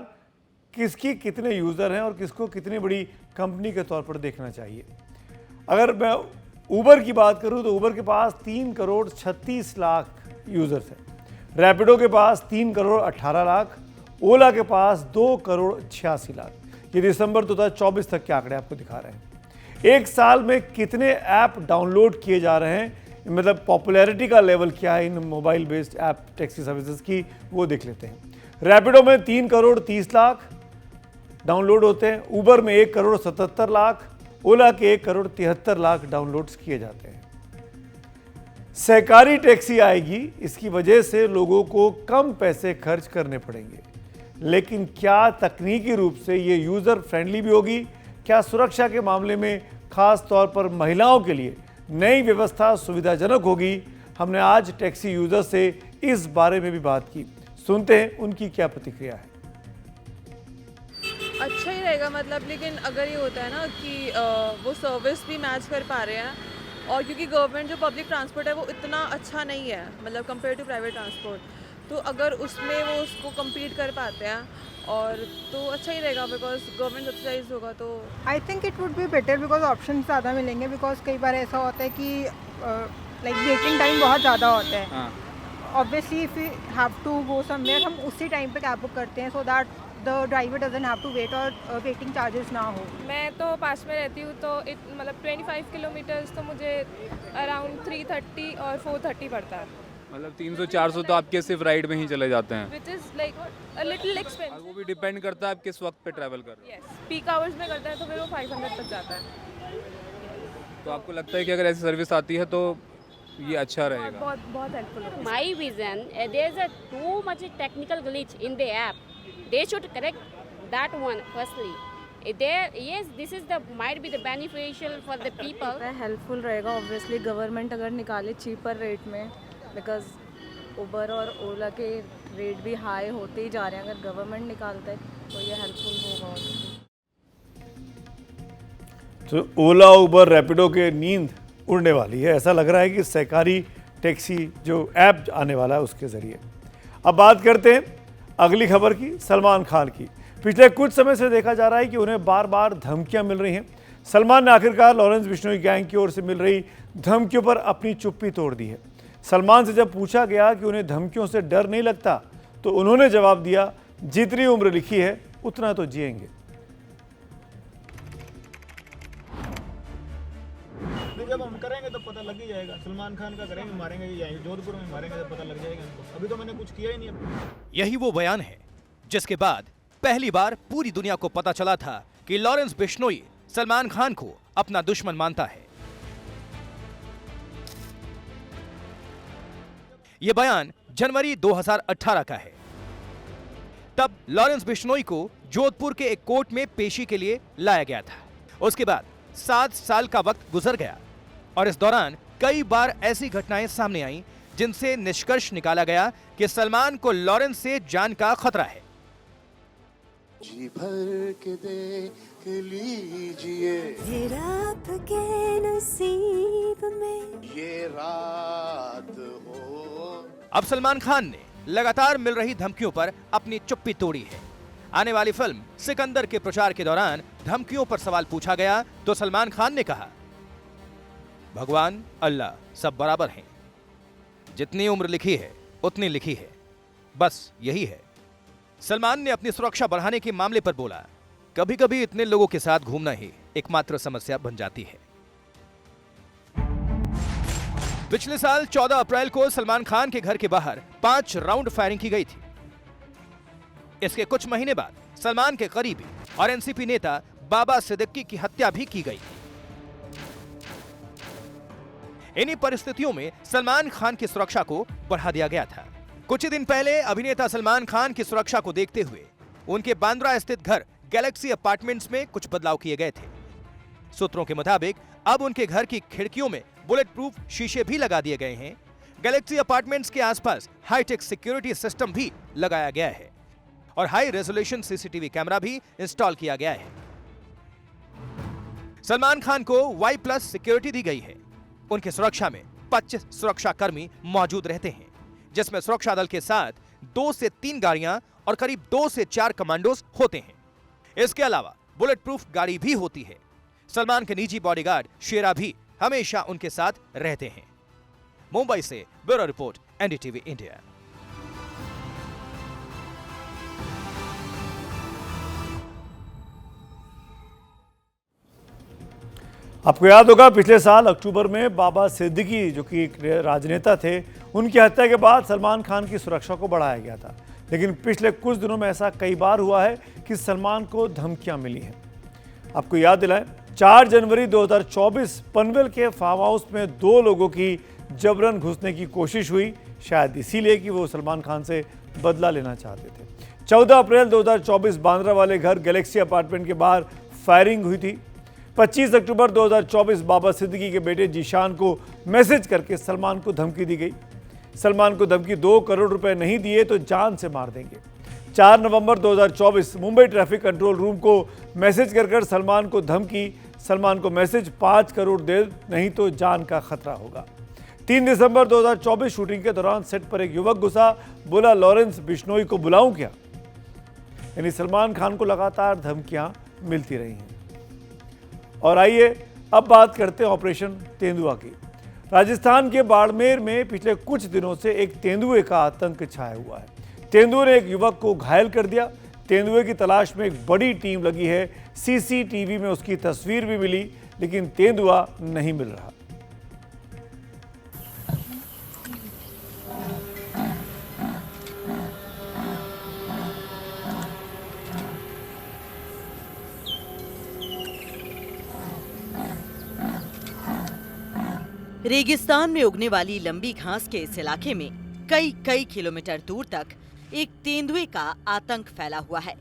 किसकी कितने यूज़र हैं और किसको कितनी बड़ी कंपनी के तौर पर देखना चाहिए। अगर मैं ऊबर की बात करूं तो ऊबर के पास 3 करोड़ 36 लाख यूज़र्स हैं, रैपिडो के पास 3 करोड़ 18 लाख, ओला के पास 2 करोड़ 86 लाख। ये दिसंबर 2024 तक के आंकड़े आपको दिखा रहे हैं। एक साल में कितने ऐप डाउनलोड किए जा रहे हैं, मतलब पॉपुलैरिटी का लेवल क्या है in mobile based app taxi services की, वो देख लेते हैं। रैपिडो में 3 करोड़ 30 लाख डाउनलोड होते हैं, ऊबर में 1 करोड़ 77 लाख, ओला के 1 करोड़ 73 लाख डाउनलोड्स किए जाते हैं। सहकारी टैक्सी आएगी, इसकी वजह से लोगों को कम पैसे खर्च करने पड़ेंगे, लेकिन क्या तकनीकी रूप से ये यूज़र फ्रेंडली भी होगी? क्या सुरक्षा के मामले में खास तौर पर महिलाओं के लिए नई व्यवस्था सुविधाजनक होगी? हमने आज टैक्सी यूज़र से इस बारे में भी बात की, सुनते हैं उनकी क्या प्रतिक्रिया है। अच्छा ही रहेगा मतलब, लेकिन अगर ये होता है ना कि वो सर्विस भी मैच कर पा रहे हैं, और क्योंकि गवर्नमेंट जो पब्लिक ट्रांसपोर्ट है वो इतना अच्छा नहीं है मतलब कंपेयर टू प्राइवेट ट्रांसपोर्ट, तो अगर उसमें वो उसको कम्पीट कर पाते हैं और तो अच्छा ही रहेगा, बिकॉज गवर्नमेंट सब्सिडाइज होगा तो I think it would be better, because option ज़्यादा मिलेंगे। बिकॉज कई बार ऐसा होता है कि लाइक वेटिंग टाइम बहुत ज़्यादा होता है। Obviously if you have to go somewhere, हम उसी टाइम पे कैब बुक करते हैं so that the driver doesn't have to wait और वेटिंग चार्जेस ना हो। मैं तो पास में रहती हूँ तो मतलब 25 किलोमीटर्स तो मुझे अराउंड 330 और 430 पड़ता है। मतलब 300-400 तो आपके सिर्फ राइड में ही चले जाते हैं, which is like a little expensive. वो भी डिपेंड करता है आप किस वक्त पे ट्रैवल कर रहे हो। यस, पीक आवर्स में करता है तो फिर वो 500 तक जाता है। तो आपको लगता है कि अगर ऐसी सर्विस आती है तो ये अच्छा रहेगा? बहुत हेल्पफुल है। My vision, there's a too much technical glitch in the app. They should correct that one firstly. Yes, this is the might be the beneficial for the people. Helpful रहेगा obviously, government अगर निकाले cheaper rate में, because उबर और ओला के rate भी high होते ही जा रहे हैं। अगर गवर्नमेंट निकालता है तो ये हेल्पफुल होगा। तो ओला उबर रैपिडो के नींद उड़ने वाली है, ऐसा लग रहा है कि सहकारी टैक्सी जो ऐप आने वाला है उसके ज़रिए। अब बात करते हैं अगली खबर की, सलमान खान की। पिछले कुछ समय से देखा जा रहा है कि उन्हें बार बार धमकियां मिल रही हैं। सलमान ने आखिरकार लॉरेंस बिश्नोई गैंग की ओर से मिल रही धमकियों पर अपनी चुप्पी तोड़ दी है। सलमान से जब पूछा गया कि उन्हें धमकियों से डर नहीं लगता तो उन्होंने जवाब दिया, जितनी उम्र लिखी है उतना तो जिएंगे। जब हम करेंगे तो पता लग ही जाएगा। सलमान खान का करेंगे, मारेंगे जाएंगे, जोधपुर में मारेंगे तो पता लग जाएगा इनको। अभी तो मैंने कुछ किया ही नहीं। यही वो बयान है जिसके बाद पहली बार पूरी दुनिया को पता चला था कि लॉरेंस बिश्नोई सलमान खान को अपना दुश्मन मानता है। यह बयान जनवरी 2018 का है। तब लॉरेंस बिश्नोई को जोधपुर के एक कोर्ट में पेशी के लिए लाया गया था। उसके बाद 7 साल का वक्त गुजर गया और इस दौरान कई बार ऐसी घटनाएं सामने आईं जिनसे निष्कर्ष निकाला गया कि सलमान को लॉरेंस से जान का खतरा है। जी भर के देख लीजिए आपके नसीब में ये रात हो। अब सलमान खान ने लगातार मिल रही धमकियों पर अपनी चुप्पी तोड़ी है। आने वाली फिल्म सिकंदर के प्रचार के दौरान धमकियों पर सवाल पूछा गया तो सलमान खान ने कहा, भगवान अल्लाह सब बराबर हैं, जितनी उम्र लिखी है उतनी लिखी है, बस यही है। सलमान ने अपनी सुरक्षा बढ़ाने के मामले पर बोला, कभी कभी इतने लोगों के साथ घूमना ही एकमात्र समस्या बन जाती है। पिछले साल 14 अप्रैल को सलमान खान के घर के बाहर 5 राउंड फायरिंग की गई थी। इसके कुछ महीने बाद सलमान के करीबी और एनसीपी नेता बाबा सिद्दीकी की हत्या भी की गई। इन्हीं परिस्थितियों में सलमान खान की सुरक्षा को बढ़ा दिया गया था। कुछ ही दिन पहले अभिनेता सलमान खान की सुरक्षा को देखते हुए उनके बांद्रा स्थित घर गैलेक्सी अपार्टमेंट्स में कुछ बदलाव किए गए थे। सूत्रों के मुताबिक अब उनके घर की खिड़कियों में बुलेट प्रूफ शीशे भी लगा दिए गए हैं, गैलेक्सी अपार्टमेंट्स के आसपास हाईटेक सिक्योरिटी सिस्टम भी लगाया गया है और हाई रेजोल्यूशन सीसीटीवी कैमरा भी इंस्टॉल किया गया है। सलमान खान को Y+ सिक्योरिटी दी गई है। उनकी सुरक्षा में 25 सुरक्षा कर्मी मौजूद रहते हैं, जिसमें सुरक्षा दल के साथ 2 से 3 गाड़ियां और करीब 2 से 4 कमांडोज होते हैं। इसके अलावा बुलेट प्रूफ गाड़ी भी होती है। सलमान के निजी बॉडीगार्ड शेरा भी हमेशा उनके साथ रहते हैं। मुंबई से ब्यूरो रिपोर्ट, NDTV इंडिया। आपको याद होगा पिछले साल अक्टूबर में बाबा सिद्दीकी, जो कि एक राजनेता थे, उनकी हत्या के बाद सलमान खान की सुरक्षा को बढ़ाया गया था। लेकिन पिछले कुछ दिनों में ऐसा कई बार हुआ है कि सलमान को धमकियां मिली हैं। आपको याद दिलाएं, 4 जनवरी 2024 पनवेल के फार्म हाउस में 2 लोगों की जबरन घुसने की कोशिश हुई, शायद इसीलिए कि वो सलमान खान से बदला लेना चाहते थे। 14 अप्रैल 2024 बांद्रा वाले घर गैलेक्सी अपार्टमेंट के बाहर फायरिंग हुई थी। 25 अक्टूबर 2024 बाबा सिद्दीकी के बेटे जीशान को मैसेज करके सलमान को धमकी दी गई। सलमान को धमकी 2 करोड़ रुपए नहीं दिए तो जान से मार देंगे। 4 नवंबर 2024 मुंबई ट्रैफिक कंट्रोल रूम को मैसेज कर सलमान को धमकी, सलमान को मैसेज 5 करोड़ दे नहीं तो जान का खतरा होगा। 3 दिसंबर 2024 शूटिंग के दौरान सेट पर एक युवक घुसा, बोला लॉरेंस बिश्नोई को बुलाऊं क्या। यानी सलमान खान को लगातार धमकियां मिलती रही हैं। और आइए अब बात करते हैं ऑपरेशन तेंदुआ की। राजस्थान के बाड़मेर में पिछले कुछ दिनों से एक तेंदुए का आतंक छाया हुआ है। तेंदुए ने एक युवक को घायल कर दिया। तेंदुए की तलाश में एक बड़ी टीम लगी है। सीसीटीवी में उसकी तस्वीर भी मिली, लेकिन तेंदुआ नहीं मिल रहा। रेगिस्तान में उगने वाली लंबी घास के इस इलाके में कई किलोमीटर दूर तक एक तेंदुए का आतंक फैला हुआ है।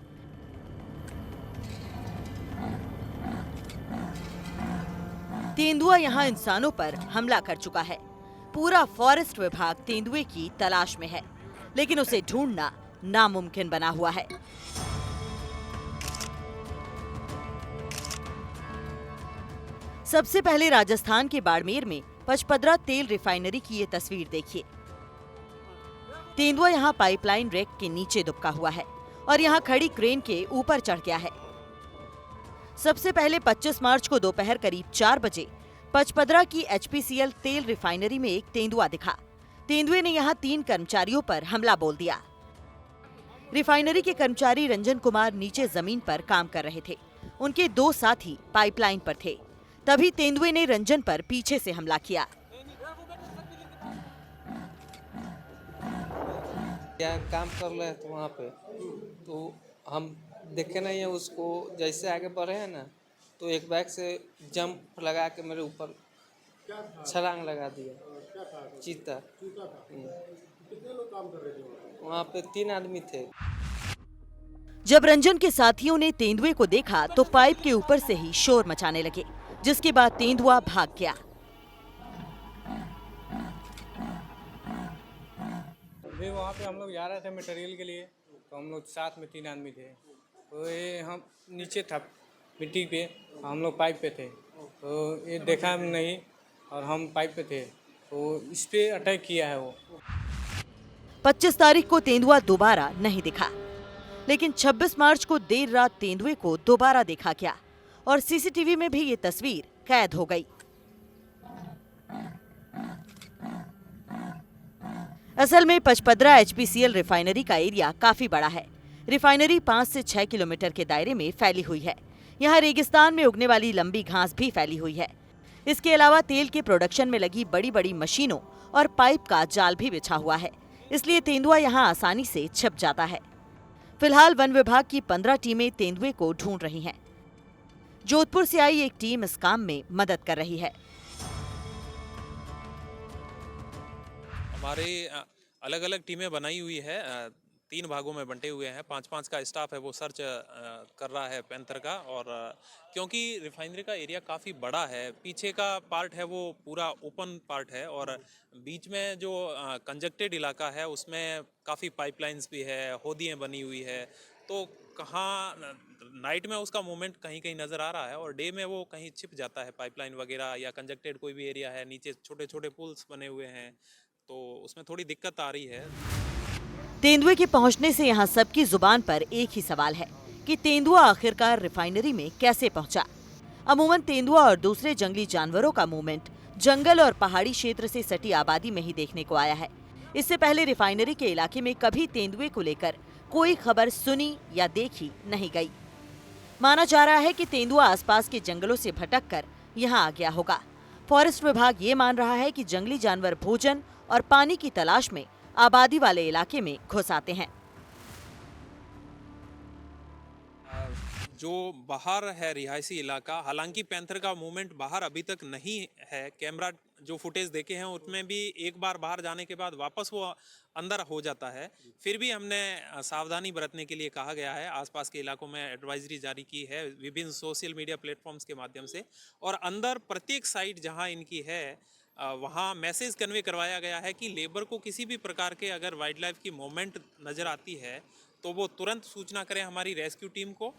तेंदुआ यहां इंसानों पर हमला कर चुका है। पूरा फॉरेस्ट विभाग तेंदुए की तलाश में है, लेकिन उसे ढूंढना नामुमकिन बना हुआ है। सबसे पहले राजस्थान के बाड़मेर में पचपदरा तेल रिफाइनरी की ये तस्वीर देखिए। तेंदुआ यहाँ पाइपलाइन रेक के नीचे दुबका हुआ है और यहाँ खड़ी क्रेन के ऊपर चढ़ गया है। सबसे पहले 25 मार्च को दोपहर करीब 4 बजे पचपदरा की HPCL तेल रिफाइनरी में एक तेंदुआ दिखा। तेंदुए ने यहाँ 3 कर्मचारियों पर हमला बोल दिया। रिफाइनरी के कर्मचारी रंजन कुमार नीचे जमीन पर काम कर रहे थे। उनके 2 साथी पाइपलाइन पर थे। तभी तेंदुए ने रंजन पर पीछे से हमला किया। क्या काम कर रहे थे वहाँ पे, तो हम देखे नहीं है उसको। जैसे आगे बढ़े हैं ना, तो एक बैग से जंप लगा के मेरे ऊपर छलांग लगा दिया। चीता। कितने लोग काम कर रहे थे वहाँ पे? 3 आदमी थे। जब रंजन के साथियों ने तेंदुए को देखा तो पाइप के ऊपर से ही शोर मचाने लगे, जिसके बाद तेंदुआ भाग गया। अभी वहाँ पे हम लोग जा रहे थे मटेरियल के लिए, तो हम लोग साथ में 3 आदमी थे। तो ये हम नीचे था मिट्टी पे, हम लोग पाइप पे थे। तो ये देखा हम नहीं और हम पाइप पे थे, तो इस पे अटैक किया है वो। 25 तारीख को तेंदुआ दोबारा नहीं दिखा, लेकिन 26 मार्च को देर रात तेंदुए को दोबारा देखा गया और सीसीटीवी में भी ये तस्वीर कैद हो गई। असल में पचपदरा HPCL रिफाइनरी का एरिया काफी बड़ा है। रिफाइनरी 5 से 6 किलोमीटर के दायरे में फैली हुई है। यहाँ रेगिस्तान में उगने वाली लंबी घास भी फैली हुई है। इसके अलावा तेल के प्रोडक्शन में लगी बड़ी बड़ी मशीनों और पाइप का जाल भी बिछा हुआ है, इसलिए तेंदुआ यहाँ आसानी से छिप जाता है। फिलहाल वन विभाग की 15 टीमें तेंदुए को ढूंढ रही हैं। जोधपुर से आई एक टीम इस काम में मदद कर रही है। हमारे अलग अलग टीमें बनाई हुई है 3 भागों में बंटे हुए हैं। 5-5 का स्टाफ है वो सर्च कर रहा है पैंथर का। और क्योंकि रिफाइनरी का एरिया काफ़ी बड़ा है, पीछे का पार्ट है वो पूरा ओपन पार्ट है और बीच में जो कंजक्टेड इलाका है उसमें काफ़ी पाइपलाइंस भी है, होदियाँ बनी हुई है। तो कहाँ नाइट में उसका मूवमेंट कहीं कहीं नज़र आ रहा है और डे में वो कहीं छिप जाता है, पाइपलाइन वगैरह या कंजक्टेड कोई भी एरिया है, नीचे छोटे छोटे पुल्स बने हुए हैं, तो उसमें थोड़ी दिक्कत आ रही है। तेंदुए के पहुंचने से यहाँ सबकी जुबान पर एक ही सवाल है कि तेंदुआ आखिरकार रिफाइनरी में कैसे पहुंचा। अमूमन तेंदुआ और दूसरे जंगली जानवरों का मूवमेंट जंगल और पहाड़ी क्षेत्र से सटी आबादी में ही देखने को आया है। इससे पहले रिफाइनरी के इलाके में कभी तेंदुए को लेकर कोई खबर सुनी या देखी नहीं गई। माना जा रहा है कि तेंदुआ आसपास के जंगलों से भटककर यहाँ आ गया होगा। फॉरेस्ट विभाग ये मान रहा है कि जंगली जानवर भोजन और पानी की तलाश में आबादी वाले इलाके में घुस आते हैं। जो बाहर है रिहायशी इलाका, हालांकि पैंथर का मूवमेंट बाहर अभी तक नहीं है। कैमरा जो फुटेज देखे हैं उसमें भी एक बार बाहर जाने के बाद वापस वो अंदर हो जाता है। फिर भी हमने सावधानी बरतने के लिए कहा गया है, आसपास के इलाकों में एडवाइजरी जारी की है विभिन्न सोशल मीडिया प्लेटफॉर्म्स के माध्यम से। और अंदर प्रत्येक साइट जहां इनकी है वहाँ मैसेज कन्वे करवाया गया है कि लेबर को किसी भी प्रकार के अगर वाइल्ड लाइफ की मूवमेंट नज़र आती है तो वो तुरंत सूचना करें हमारी रेस्क्यू टीम को।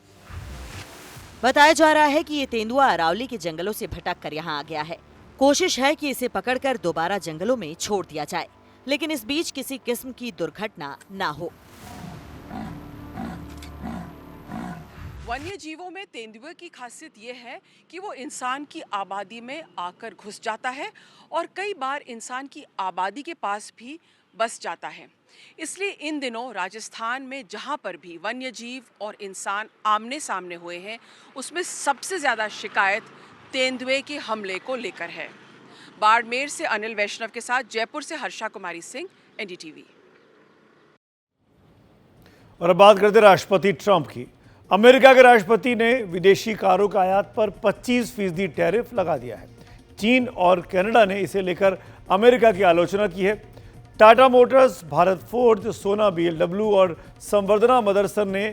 बताया जा रहा है कि ये तेंदुआ अरावली के जंगलों से भटक कर यहाँ आ गया है। कोशिश है कि इसे पकड़कर दोबारा जंगलों में छोड़ दिया जाए, लेकिन इस बीच किसी किस्म की दुर्घटना ना हो। वन्य जीवों में तेंदुए की खासियत ये है कि वो इंसान की आबादी में आकर घुस जाता है और कई बार इंसान की आबादी के पास भी बस जाता है। इसलिए इन दिनों राजस्थान में जहाँ पर भी वन्य जीव और इंसान आमने सामने हुए हैं उसमें सबसे ज़्यादा शिकायत तेंदुए के हमले को लेकर है। बाड़मेर से अनिल वैष्णव के साथ जयपुर से हर्षा कुमारी सिंह, एनडीटीवी। और अब बात करते राष्ट्रपति ट्रंप की। अमेरिका के राष्ट्रपति ने विदेशी कारों का आयात पर 25% टैरिफ लगा दिया है। चीन और कनाडा ने इसे लेकर अमेरिका की आलोचना की है। टाटा मोटर्स, भारत फोर्ज, सोना बीएलडब्ल्यू और संवर्धना मदरसन ने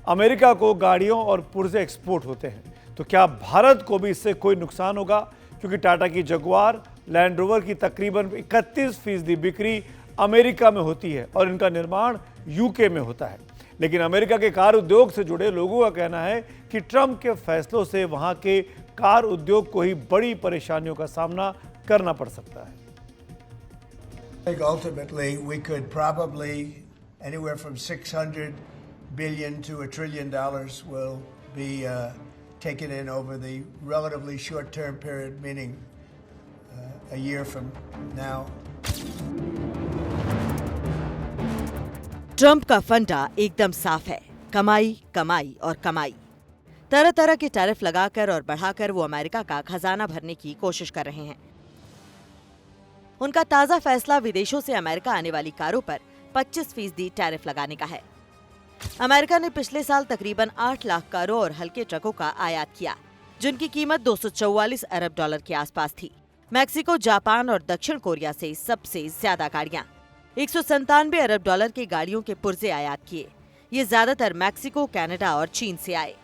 अमेरिका को गाड़ियों और पुर्जे एक्सपोर्ट होते हैं। तो क्या भारत को भी इससे कोई नुकसान होगा? क्योंकि टाटा की जगुआर, लैंड रोवर की तकरीबन 31% बिक्री अमेरिका में होती है और इनका निर्माण यूके में होता है। लेकिन अमेरिका के कार उद्योग से जुड़े लोगों का कहना है कि ट्रंप के फैसलों से वहां के कार उद्योग को ही बड़ी परेशानियों का सामना करना पड़ सकता है। I think ultimately we could probably anywhere from $600 billion to $1 trillion will be taken in over the relatively short-term period, meaning a year from now. Trump का फंडा एकदम साफ है, कमाई कमाई और कमाई। तरह तरह के टैरिफ लगाकर और बढ़ाकर वो अमेरिका का खजाना भरने की कोशिश कर रहे हैं। उनका ताजा फैसला विदेशों से अमेरिका आने वाली कारों पर 25% टैरिफ लगाने का है। अमेरिका ने पिछले साल तकरीबन 8 लाख कारों और हल्के ट्रकों का आयात किया, जिनकी कीमत 244 अरब डॉलर के आसपास थी। मैक्सिको, जापान और दक्षिण कोरिया से सबसे ज्यादा गाड़ियां, 197 अरब डॉलर की गाड़ियों के पुर्जे आयात किए। ये ज्यादातर मैक्सिको, कनाडा और चीन से आए।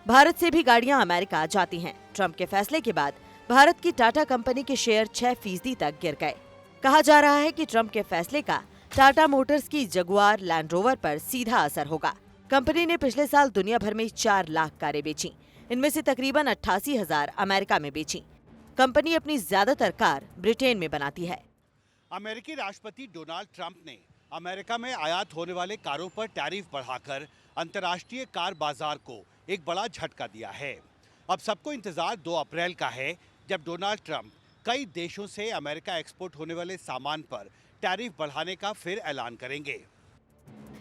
भारत से भी गाड़ियां अमेरिका जाती हैं। ट्रंप के फैसले के बाद भारत की टाटा कंपनी के शेयर 6% तक गिर गए। कहा जा रहा है कि ट्रंप के फैसले का टाटा मोटर्स की जगुआर, लैंड रोवर पर सीधा असर होगा। कंपनी ने पिछले साल दुनिया भर में 4 लाख कारें बेची, इनमें से तकरीबन 88,000 अमेरिका में बेची। कंपनी अपनी ज्यादातर कार ब्रिटेन में बनाती है। अमेरिकी राष्ट्रपति डोनाल्ड ट्रंप ने अमेरिका में आयात होने वाले कारों पर टैरिफ बढ़ाकर अंतर्राष्ट्रीय कार बाजार को एक बड़ा झटका दिया है। अब सबको इंतजार 2 अप्रैल का है, जब डोनाल्ड ट्रंप कई देशों से अमेरिका एक्सपोर्ट होने वाले सामान पर टैरिफ बढ़ाने का फिर ऐलान करेंगे।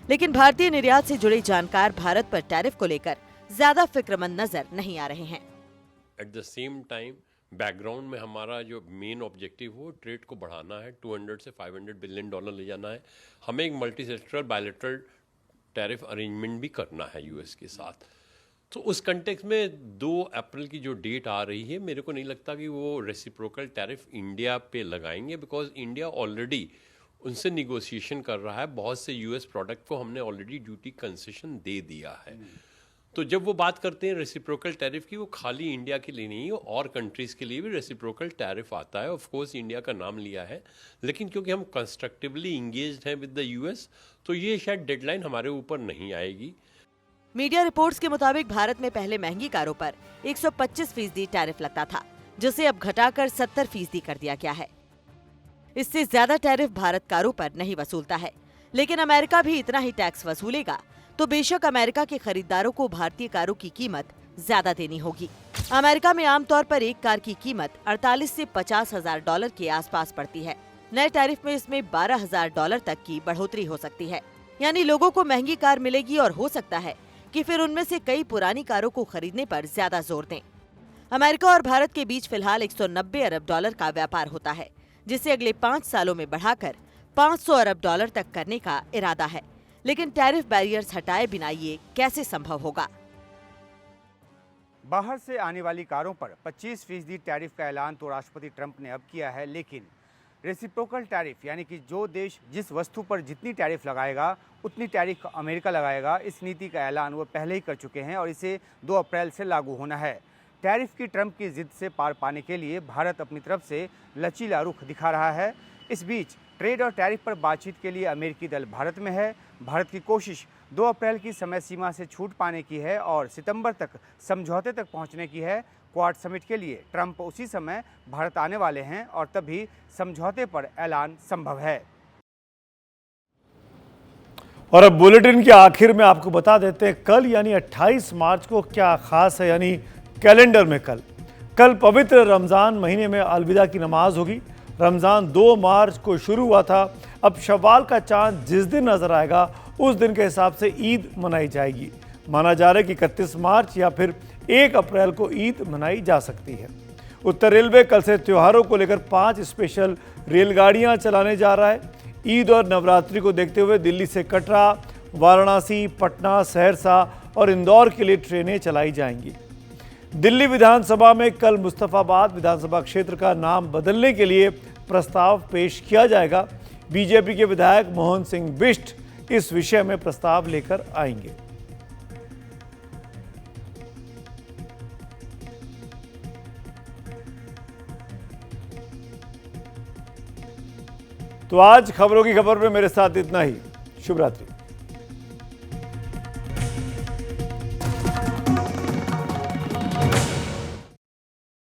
लेकिन भारतीय निर्यात से जुड़े जानकार भारत पर टैरिफ को लेकर ज्यादा फिक्रमंद नजर नहीं आ रहे हैं। At the same time background में हमारा जो मेन ऑब्जेक्टिव हो ट्रेड को बढ़ाना है, 200 से 500 बिलियन डॉलर ले जाना है। हमें एक मल्टीसेक्टरल बायलैटरल टैरिफ अरेंजमेंट भी करना है यूएस के साथ। तो उस कंटेक्स्ट में 2 अप्रैल की जो डेट आ रही है, मेरे को नहीं लगता कि वो रेसिप्रोकल टैरिफ इंडिया पे लगाएंगे, बिकॉज इंडिया ऑलरेडी उनसे निगोशिएशन कर रहा है। बहुत से यूएस प्रोडक्ट को हमने ऑलरेडी ड्यूटी कंसेशन दे दिया है। तो जब वो बात करते हैं रेसिप्रोकल टैरिफ की, वो खाली इंडिया के लिए नहीं है, और कंट्रीज़ के लिए भी रेसिप्रोकल टैरिफ आता है। ऑफ कोर्स इंडिया का नाम लिया है, लेकिन क्योंकि हम कंस्ट्रक्टिवली इंगेज्ड हैं विद द यूएस, तो ये शायद डेडलाइन हमारे ऊपर नहीं आएगी। मीडिया रिपोर्ट्स के मुताबिक भारत में पहले महंगी कारों पर 125% टैरिफ लगता था, जिसे अब घटाकर 70% कर दिया गया है। इससे ज्यादा टैरिफ भारत कारों पर नहीं वसूलता है, लेकिन अमेरिका भी इतना ही टैक्स वसूलेगा तो बेशक अमेरिका के खरीदारों को भारतीय कारों की कीमत ज्यादा देनी होगी। अमेरिका में आमतौर पर एक कार की कीमत 48 से $50,000 के आसपास पड़ती है। नए टैरिफ में इसमें $12,000 तक की बढ़ोतरी हो सकती है। यानी लोगों को महंगी कार मिलेगी और हो सकता है कि फिर उनमें से कई पुरानी कारों को खरीदने पर ज्यादा जोर दें। अमेरिका और भारत के बीच फिलहाल $190 अरब का व्यापार होता है, जिसे अगले 5 सालों में बढ़ाकर $500 अरब तक करने का इरादा है। लेकिन टैरिफ बैरियर्स हटाए बिना ये कैसे संभव होगा? बाहर से आने वाली कारों पर 25% टैरिफ का ऐलान तो राष्ट्रपति ट्रंप ने अब किया है, लेकिन रेसिप्रोकल टैरिफ यानी कि जो देश जिस वस्तु पर जितनी टैरिफ लगाएगा उतनी टैरिफ अमेरिका लगाएगा, इस नीति का ऐलान वो पहले ही कर चुके हैं और इसे 2 अप्रैल से लागू होना है। टैरिफ की ट्रंप की जिद से पार पाने के लिए भारत अपनी तरफ से लचीला रुख दिखा रहा है। इस बीच ट्रेड और टैरिफ पर बातचीत के लिए अमेरिकी दल भारत में है। भारत की कोशिश 2 अप्रैल की समय सीमा से छूट पाने की है और सितंबर तक समझौते तक पहुंचने की है। क्वाड समिट के लिए ट्रंप उसी समय भारत आने वाले हैं और तभी समझौते पर ऐलान संभव है। और अब बुलेटिन के आखिर में आपको बता देते हैं कल यानी 28 मार्च को क्या खास है। यानी कैलेंडर में कल पवित्र रमज़ान महीने में अलविदा की नमाज होगी। रमज़ान 2 मार्च को शुरू हुआ था। अब शव्वाल का चांद जिस दिन नजर आएगा उस दिन के हिसाब से ईद मनाई जाएगी। माना जा रहा है कि 31 मार्च या फिर 1 अप्रैल को ईद मनाई जा सकती है। उत्तर रेलवे कल से त्योहारों को लेकर 5 स्पेशल रेलगाड़ियां चलाने जा रहा है। ईद और नवरात्रि को देखते हुए दिल्ली से कटरा, वाराणसी, पटना, सहरसा और इंदौर के लिए ट्रेनें चलाई जाएंगी। दिल्ली विधानसभा में कल मुस्तफाबाद विधानसभा क्षेत्र का नाम बदलने के लिए प्रस्ताव पेश किया जाएगा। बीजेपी के विधायक मोहन सिंह बिष्ट इस विषय में प्रस्ताव लेकर आएंगे। तो आज खबरों की खबर में मेरे साथ इतना ही। शुभ रात्रि।